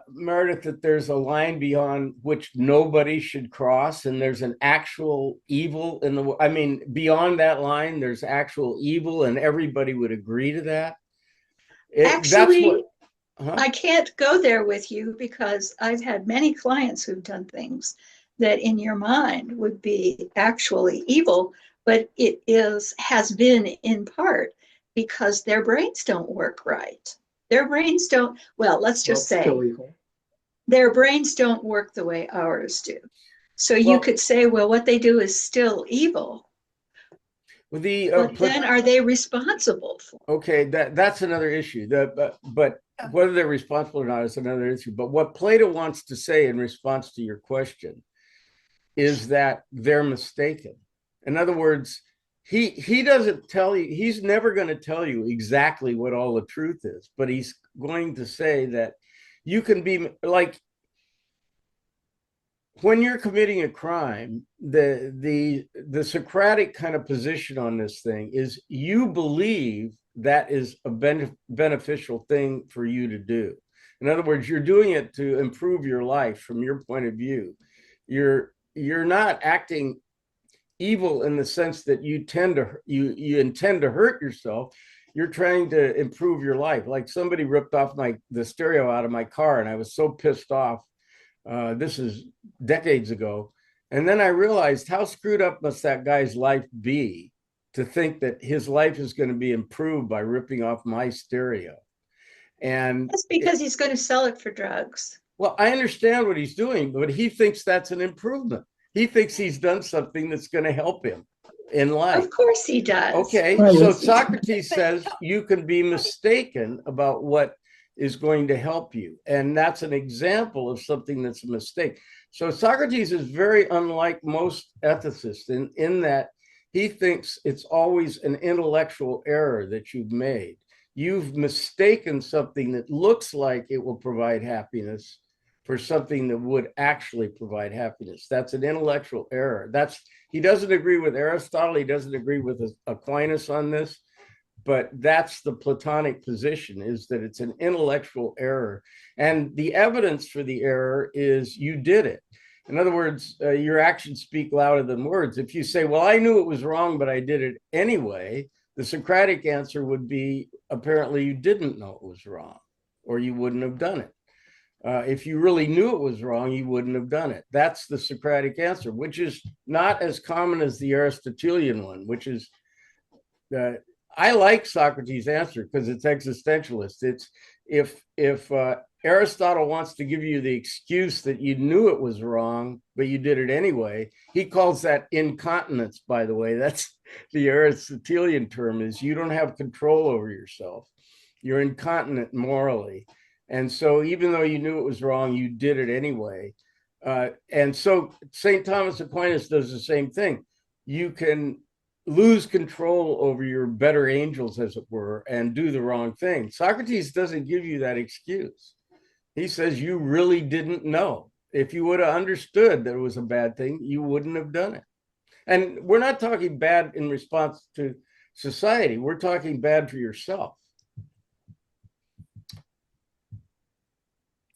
Meredith, that there's a line beyond which nobody should cross, and there's an actual evil in the, I mean, beyond that line, there's actual evil, and everybody would agree to that? Actually, I can't go there with you because I've had many clients who've done things that in your mind would be actually evil, but it has been in part because their brains don't work right. Their brains don't, well, let's just say their brains don't work the way ours do. So you could say, well, what they do is still evil. But then are they responsible for it? Okay, that's another issue. But whether they're responsible or not is another issue. But what Plato wants to say in response to your question is that they're mistaken. In other words, he doesn't tell you, he's never going to tell you exactly what all the truth is, but he's going to say that you can be like, when you're committing a crime, the Socratic kind of position on this thing is you believe that is a beneficial thing for you to do. In other words, you're doing it to improve your life from your point of view. You're not acting evil in the sense that you intend to hurt yourself. You're trying to improve your life. Like somebody ripped off the stereo out of my car, and I was so pissed off. This is decades ago. And then I realized, how screwed up must that guy's life be to think that his life is going to be improved by ripping off my stereo. And That's because he's going to sell it for drugs. well, I understand what he's doing, but he thinks that's an improvement. He thinks he's done something that's going to help him in life. Of course he does. Okay, so Socrates says you can be mistaken about what is going to help you. And that's an example of something that's a mistake. So Socrates is very unlike most ethicists in that he thinks it's always an intellectual error that you've made. You've mistaken something that looks like it will provide happiness for something that would actually provide happiness. That's an intellectual error. He doesn't agree with Aristotle. He doesn't agree with Aquinas on this. But that's the Platonic position, is that it's an intellectual error. And the evidence for the error is you did it. In other words, your actions speak louder than words. If you say, well, I knew it was wrong, but I did it anyway, the Socratic answer would be, apparently you didn't know it was wrong, or you wouldn't have done it. If you really knew it was wrong, you wouldn't have done it. That's the Socratic answer, which is not as common as the Aristotelian one, which is I like Socrates' answer because it's existentialist. It's if Aristotle wants to give you the excuse that you knew it was wrong, but you did it anyway, he calls that incontinence, by the way. That's the Aristotelian term, is you don't have control over yourself. You're incontinent morally. And so even though you knew it was wrong, you did it anyway. And so St. Thomas Aquinas does the same thing. You can lose control over your better angels, as it were, and do the wrong thing. Socrates doesn't give you that excuse. He says you really didn't know. If you would have understood that it was a bad thing, you wouldn't have done it. And we're not talking bad in response to society. We're talking bad for yourself.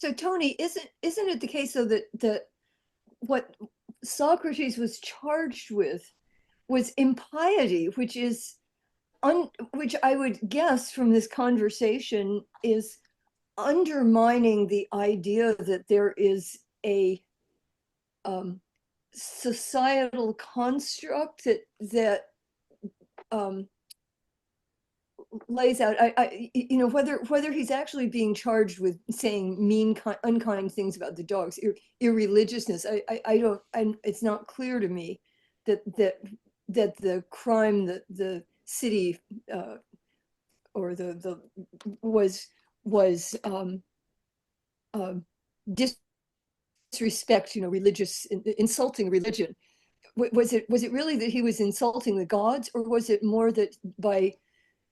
So Tony, isn't it the case though that what Socrates was charged with was impiety, which I would guess from this conversation is undermining the idea that there is a societal construct that lays out, whether he's actually being charged with saying mean, unkind things about the dogs, irreligiousness. It's not clear to me that the crime that the city or the was disrespect, religious, insulting religion. Was it really that he was insulting the gods, or was it more that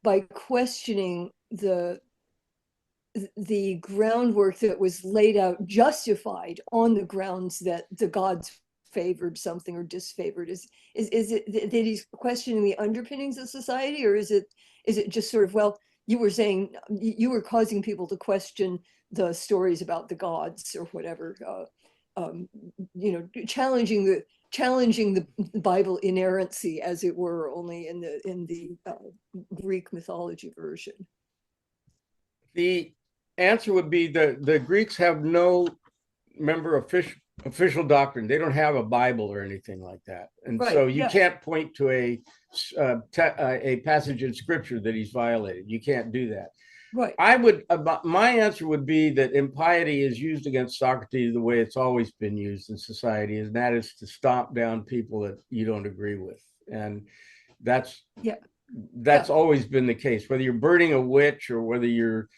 by questioning the groundwork that was laid out, justified on the grounds that the gods favored something or disfavored? Is it that he's questioning the underpinnings of society, or is it just sort of, well, you were saying you were causing people to question the stories about the gods or whatever, challenging the Bible inerrancy, as it were, only in the Greek mythology version? The answer would be the Greeks have no official doctrine. They don't have a Bible or anything like that, and right, so you can't point to a passage in Scripture that he's violated. You can't do that. Right. My answer would be that impiety is used against Socrates the way it's always been used in society, and that is to stomp down people that you don't agree with. And that's always been the case, whether you're burning a witch or whether you're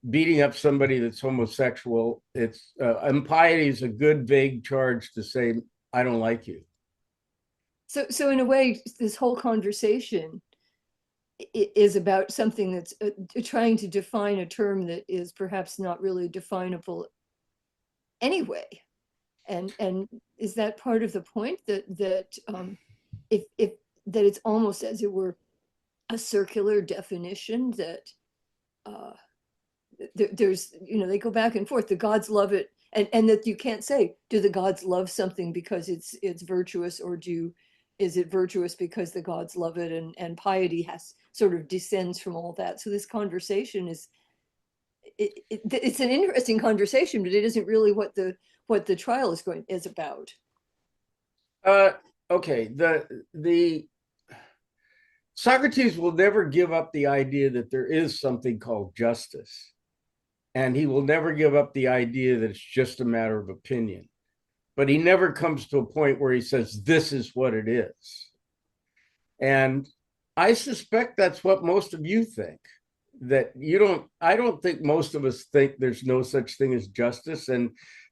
beating up somebody that's homosexual. It's impiety is a good vague charge to say, I don't like you. So in a way, this whole conversation is about something that's trying to define a term that is perhaps not really definable anyway. And is that part of the point that if that it's almost as it were a circular definition that there's, they go back and forth. The gods love it, and that you can't say, do the gods love something because it's virtuous, or is it virtuous because the gods love it, and piety has sort of descends from all that. So this conversation it's an interesting conversation, but it isn't really what the trial is about. Okay, the Socrates will never give up the idea that there is something called justice, and he will never give up the idea that it's just a matter of opinion. But he never comes to a point where he says, this is what it is. And I suspect that's what most of you think, that I don't think most of us think there's no such thing as justice, and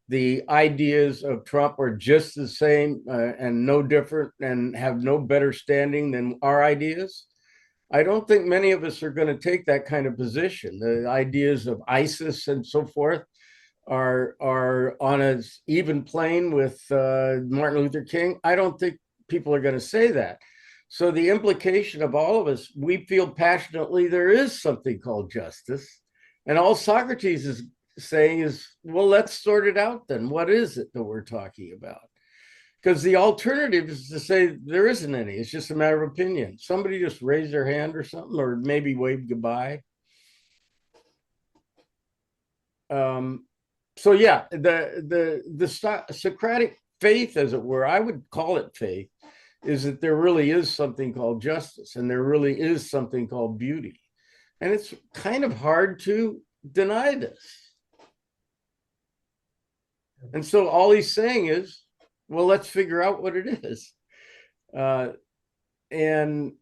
the ideas of Trump are just the same and no different and have no better standing than our ideas. I don't think many of us are going to take that kind of position. The ideas of ISIS and so forth are on an even plane with Martin Luther King. I don't think people are going to say that. So the implication of all of us, we feel passionately there is something called justice. And all Socrates is saying is, well, let's sort it out then. What is it that we're talking about? Because the alternative is to say there isn't any. It's just a matter of opinion. Somebody just raise their hand or something, or maybe wave goodbye. So yeah, the Socratic faith, as it were, I would call it faith, is that there really is something called justice, and there really is something called beauty. And it's kind of hard to deny this. And so all he's saying is, well, let's figure out what it is. And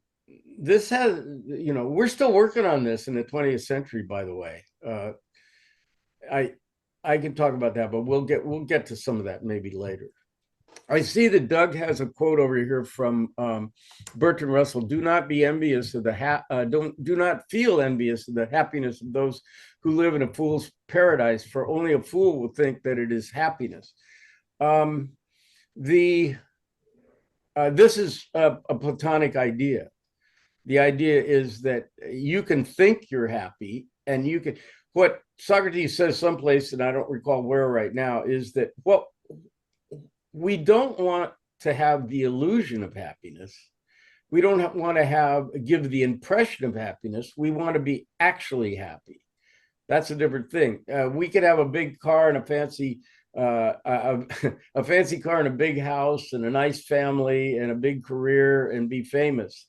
this has, we're still working on this in the 20th century, by the way. I can talk about that, but we'll get to some of that maybe later. I see that Doug has a quote over here from Bertrand Russell. Do not be envious of do not feel envious of the happiness of those who live in a fool's paradise, for only a fool will think that it is happiness. This is a Platonic idea. The idea is that you can think you're happy, and you can. What Socrates says someplace, and I don't recall where right now, is that we don't want to have the illusion of happiness. We don't want to give the impression of happiness. We want to be actually happy. That's a different thing. We could have a big car and a fancy car and a big house and a nice family and a big career and be famous.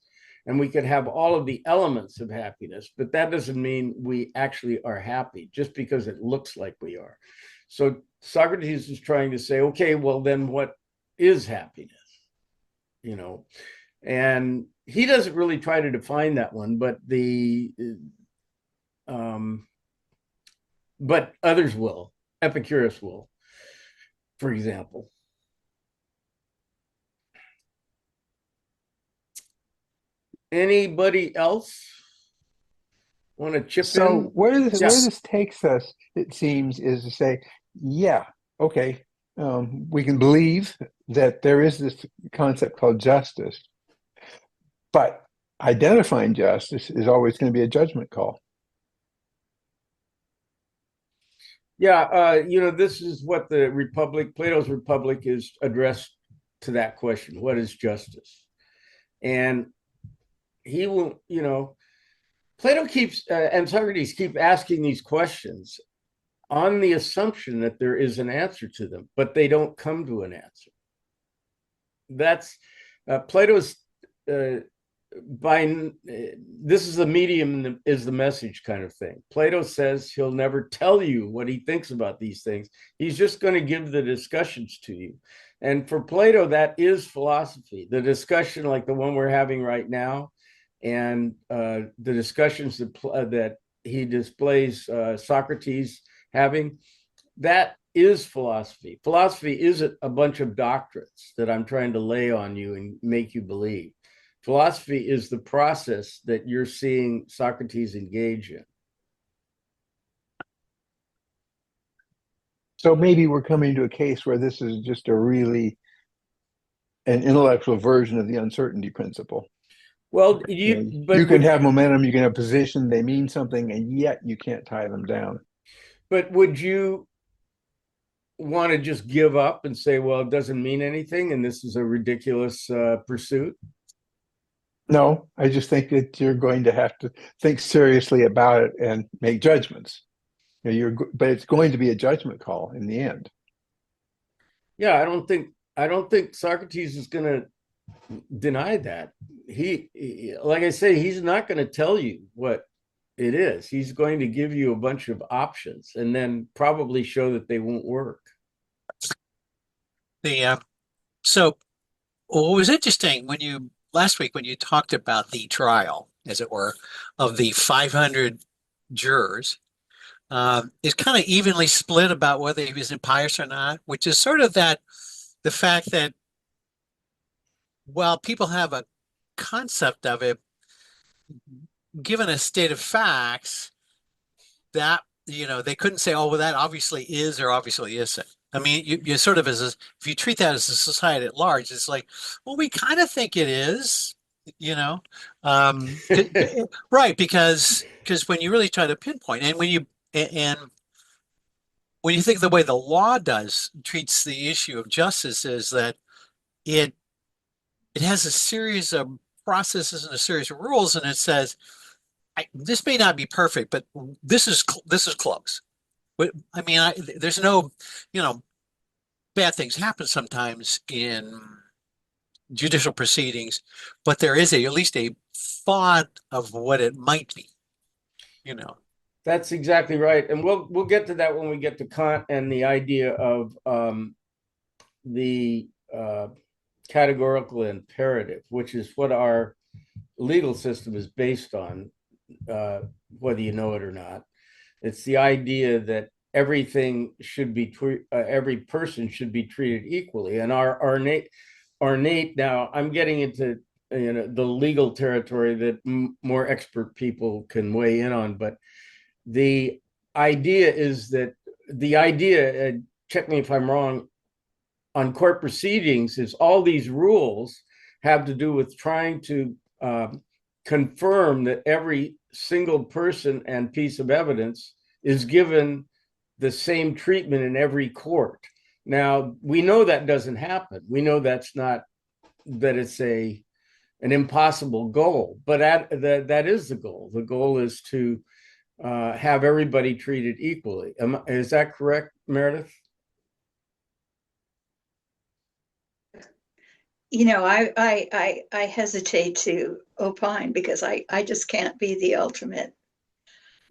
And we could have all of the elements of happiness, but that doesn't mean we actually are happy just because it looks like we are. So Socrates is trying to say, okay, well, then what is happiness? And he doesn't really try to define that one, but but others will. Epicurus will, for example. Anybody else want to chip in? So where Yes. this takes us, it seems, is to say, yeah, okay, we can believe that there is this concept called justice, but identifying justice is always going to be a judgment call. Yeah, this is what the Republic, Plato's Republic, is addressed to that question. What is justice? And he will, Plato keeps, and Socrates keep asking these questions on the assumption that there is an answer to them, but they don't come to an answer. That's Plato's, this is the medium is the message kind of thing. Plato says he'll never tell you what he thinks about these things. He's just going to give the discussions to you. And for Plato, that is philosophy. The discussion like the one we're having right now, and the discussions that he displays Socrates having, that is philosophy. Philosophy isn't a bunch of doctrines that I'm trying to lay on you and make you believe. Philosophy is the process that you're seeing Socrates engage in. So maybe we're coming to a case where this is just an intellectual version of the uncertainty principle. Well, you can have momentum, you can have position, they mean something, and yet you can't tie them down. But would you want to just give up and say, well, it doesn't mean anything and this is a ridiculous pursuit? No, I just think that you're going to have to think seriously about it and make judgments. But it's going to be a judgment call in the end. Yeah, I don't think Socrates is going to deny that. He, like I say, he's not going to tell you what it is. He's going to give you a bunch of options and then probably show that they won't work. So what was interesting last week when you talked about the trial, as it were, of the 500 jurors, is kind of evenly split about whether he was impious or not, which is sort of the fact that, well, people have a concept of it, given a state of facts, that, they couldn't say, oh, well, that obviously is or obviously isn't. I mean, you sort of, if you treat that as a society at large, it's like, well, we kind of think it is, right? Because when you really try to pinpoint, and when you think the way the law treats the issue of justice is that it has a series of processes and a series of rules, and it says, this may not be perfect, but this is close. But I mean, there's no, bad things happen sometimes in judicial proceedings, but there is at least a thought of what it might be. That's exactly right, and we'll get to that when we get to Kant and the idea of the categorical imperative, which is what our legal system is based on, whether you know it or not. It's the idea that everything should be every person should be treated equally, and our innate. Now, I'm getting into the legal territory that more expert people can weigh in on, but the idea is that check me if I'm wrong, on court proceedings is all these rules have to do with trying to confirm that every single person and piece of evidence is given the same treatment in every court. Now, we know that doesn't happen. We know that it's an impossible goal, but that is the goal. The goal is to have everybody treated equally. Is that correct, Meredith? I hesitate to opine because I just can't be the ultimate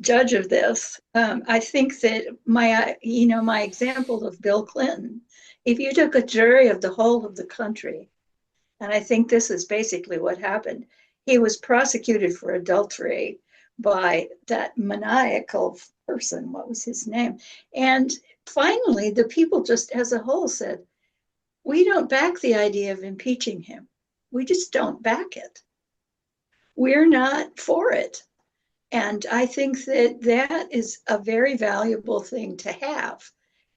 judge of this. I think that my example of Bill Clinton, if you took a jury of the whole of the country, and I think this is basically what happened, he was prosecuted for adultery by that maniacal person. What was his name? And finally, the people just as a whole said, we don't back the idea of impeaching him. We just don't back it. We're not for it. And I think that is a very valuable thing to have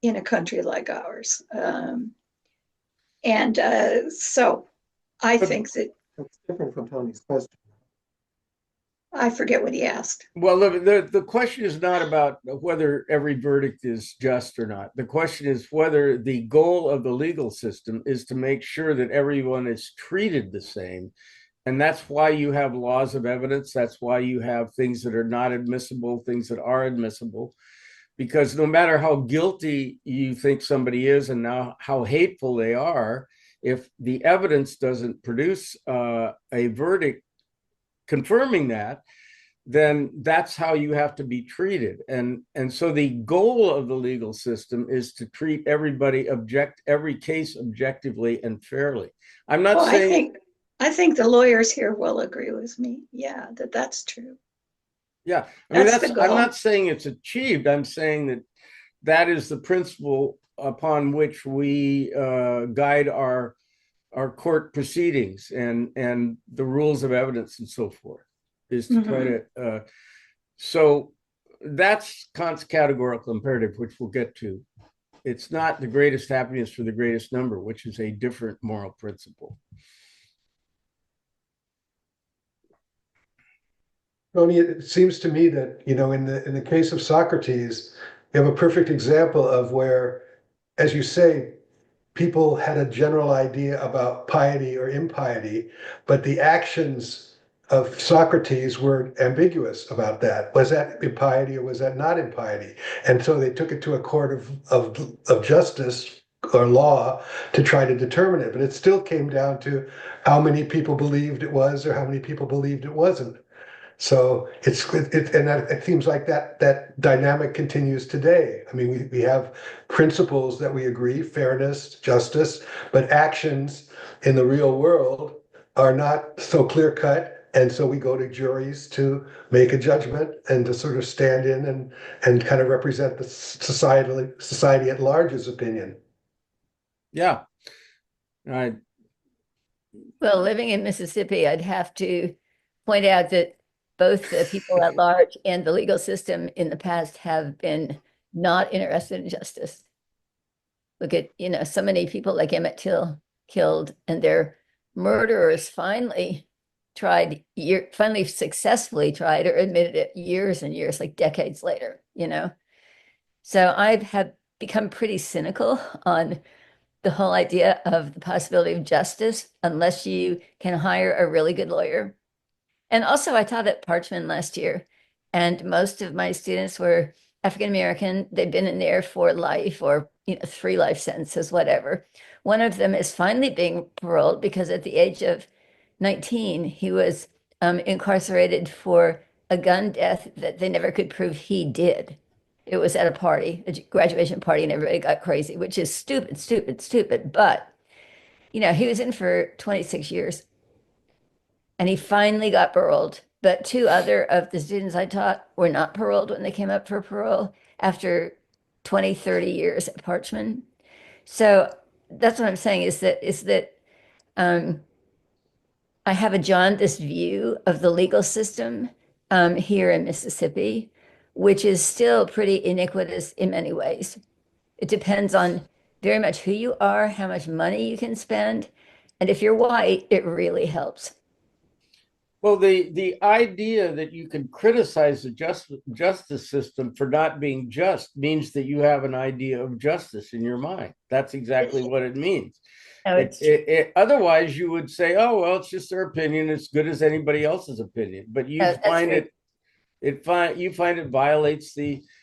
in a country like ours. So I think that That's different from Tony's question. I forget what he asked. Well, the question is not about whether every verdict is just or not. The question is whether the goal of the legal system is to make sure that everyone is treated the same. And that's why you have laws of evidence. That's why you have things that are not admissible, things that are admissible. Because no matter how guilty you think somebody is and now how hateful they are, if the evidence doesn't produce a verdict confirming that, then that's how you have to be treated. And so the goal of the legal system is to treat every case objectively and fairly. I'm not saying. I think the lawyers here will agree with me. Yeah, that's true. Yeah, I mean, That's the goal. I'm not saying it's achieved. I'm saying that that is the principle upon which we guide our court proceedings and the rules of evidence and so forth, is to try to so that's Kant's categorical imperative, which we'll get to. It's not the greatest happiness for the greatest number, which is a different moral principle. Tony, it seems to me that, in the case of Socrates, you have a perfect example of where, as you say, people had a general idea about piety or impiety, but the actions of Socrates were ambiguous about that. Was that impiety or was that not impiety? And so they took it to a court of justice or law to try to determine it. But it still came down to how many people believed it was or how many people believed it wasn't. So it seems like that dynamic continues today. I mean, we have principles that we agree, fairness, justice, but actions in the real world are not so clear cut. And so we go to juries to make a judgment and to sort of stand in and kind of represent the society at large's opinion. Yeah. I Well, living in Mississippi, I'd have to point out that both the people at large and the legal system in the past have been not interested in justice. Look at, so many people like Emmett Till killed, and their murderers finally successfully tried or admitted it years and years, like decades later, So have become pretty cynical on the whole idea of the possibility of justice unless you can hire a really good lawyer. And also, I taught at Parchman last year, and most of my students were African American. They'd been in there for life or 3 life sentences, whatever. One of them is finally being paroled because at the age of 19, he was incarcerated for a gun death that they never could prove he did. It was at a party, a graduation party, and everybody got crazy, which is stupid, stupid, stupid. But, he was in for 26 years. And he finally got paroled. But 2 other of the students I taught were not paroled when they came up for parole after 20, 30 years at Parchman. So that's what I'm saying is that I have a jaundiced view of the legal system here in Mississippi, which is still pretty iniquitous in many ways. It depends on very much who you are, how much money you can spend. And if you're white, it really helps. Well, the idea that you can criticize the justice system for not being just means that you have an idea of justice in your mind. That's exactly what it means. Otherwise, you would say, "Oh, well, it's just their opinion. It's good as anybody else's opinion." But you find it violates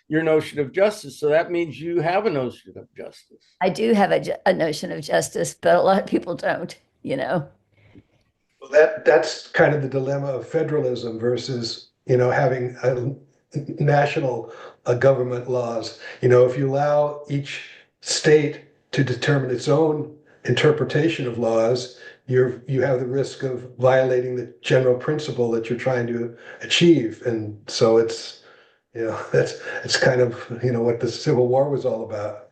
your notion of justice. So that means you have a notion of justice. I do have a notion of justice, but a lot of people don't. Well, that's kind of the dilemma of federalism versus, having national government laws. If you allow each state to determine its own interpretation of laws, you have the risk of violating the general principle that you're trying to achieve. And so it's kind of, what the Civil War was all about.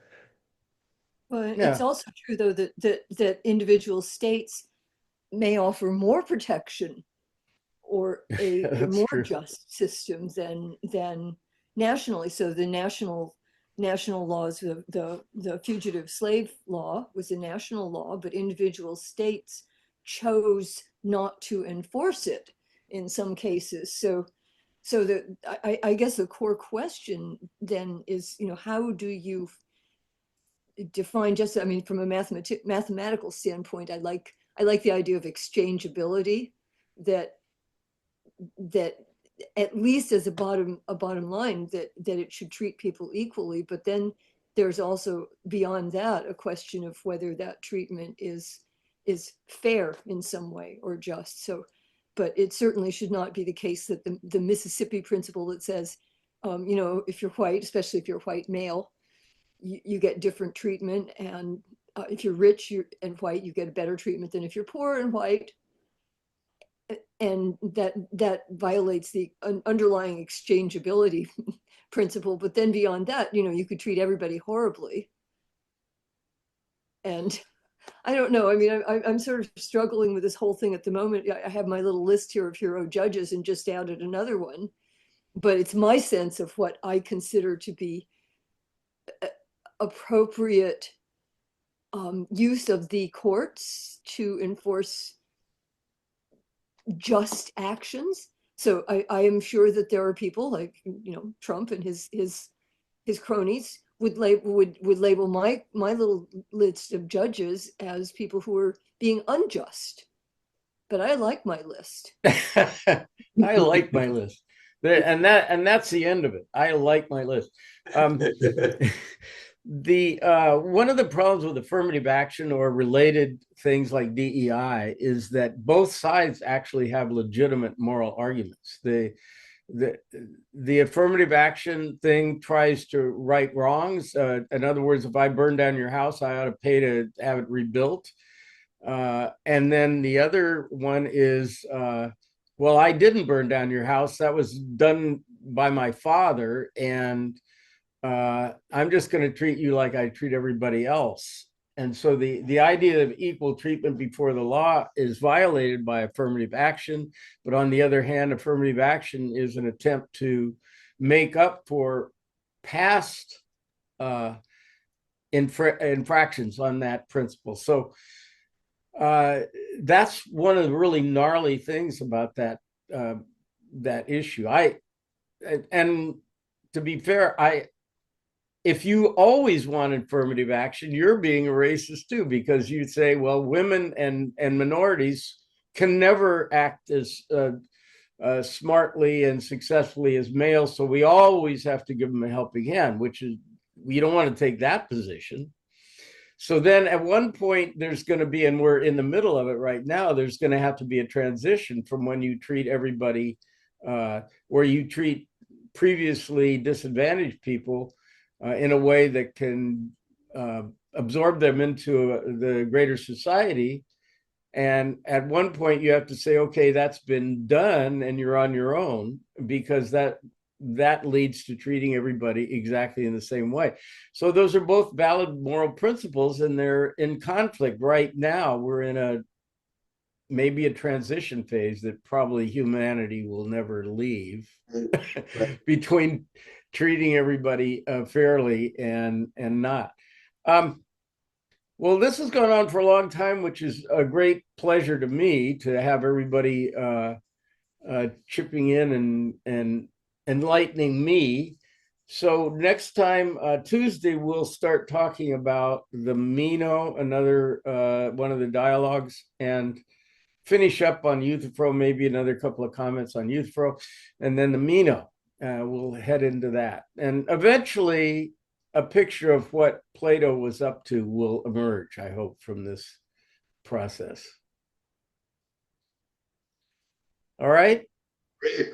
But Yeah. it's also true, though, that individual states may offer more protection or a more true. just system than nationally. So the national laws, the fugitive slave law was a national law, but individual states chose not to enforce it in some cases. So I guess the core question then is, how do you define justice? I mean, from a mathematical standpoint, I like the idea of exchangeability, that at least as a bottom line, that it should treat people equally. But then there's also beyond that a question of whether that treatment is fair in some way or just. So, but it certainly should not be the case that the Mississippi principle that says, if you're white, especially if you're a white male, you get different treatment, and if you're rich and white, you get a better treatment than if you're poor and white, and that violates the underlying exchangeability principle, but then beyond that, you could treat everybody horribly. And I don't know. I mean, I'm sort of struggling with this whole thing at the moment. I have my little list here of hero judges and just added another one, but it's my sense of what I consider to be appropriate use of the courts to enforce just actions. So I am sure that there are people like Trump and his cronies would label my little list of judges as people who are being unjust. But I like my list. I like my list. And that's the end of it. I like my list. The one of the problems with affirmative action or related things like DEI is that both sides actually have legitimate moral arguments. The affirmative action thing tries to right wrongs. In other words, if I burn down your house, I ought to pay to have it rebuilt. And then the other one is, well, I didn't burn down your house. That was done by my father, and I'm just going to treat you like I treat everybody else. And so the idea of equal treatment before the law is violated by affirmative action. But on the other hand, affirmative action is an attempt to make up for past infractions on that principle. So that's one of the really gnarly things about that issue. And to be fair, if you always want affirmative action, you're being a racist too, because you say, well, women and minorities can never act as smartly and successfully as males, so we always have to give them a helping hand, which is, we don't want to take that position. So then at one point there's going to be, and we're in the middle of it right now, there's going to have to be a transition from when you treat everybody, where you treat previously disadvantaged people in a way that can absorb them into the greater society. And at one point you have to say, okay, that's been done and you're on your own, because that leads to treating everybody exactly in the same way. So those are both valid moral principles, and they're in conflict right now. We're in maybe a transition phase that probably humanity will never leave between treating everybody fairly and not. Well, this has gone on for a long time, which is a great pleasure to me to have everybody chipping in and enlightening me. So next time, Tuesday, we'll start talking about the Meno, another one of the dialogues, and finish up on Euthyphro, maybe another couple of comments on Euthyphro, and then the Meno. We'll head into that. And eventually a picture of what Plato was up to will emerge, I hope, from this process. All right. Great.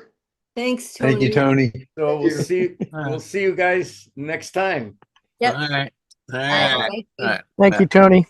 Thanks, Tony. Thank you, Tony. So we'll see you guys next time. Yep. All right. All Bye. right. Thank you. All right. Thank you, Tony.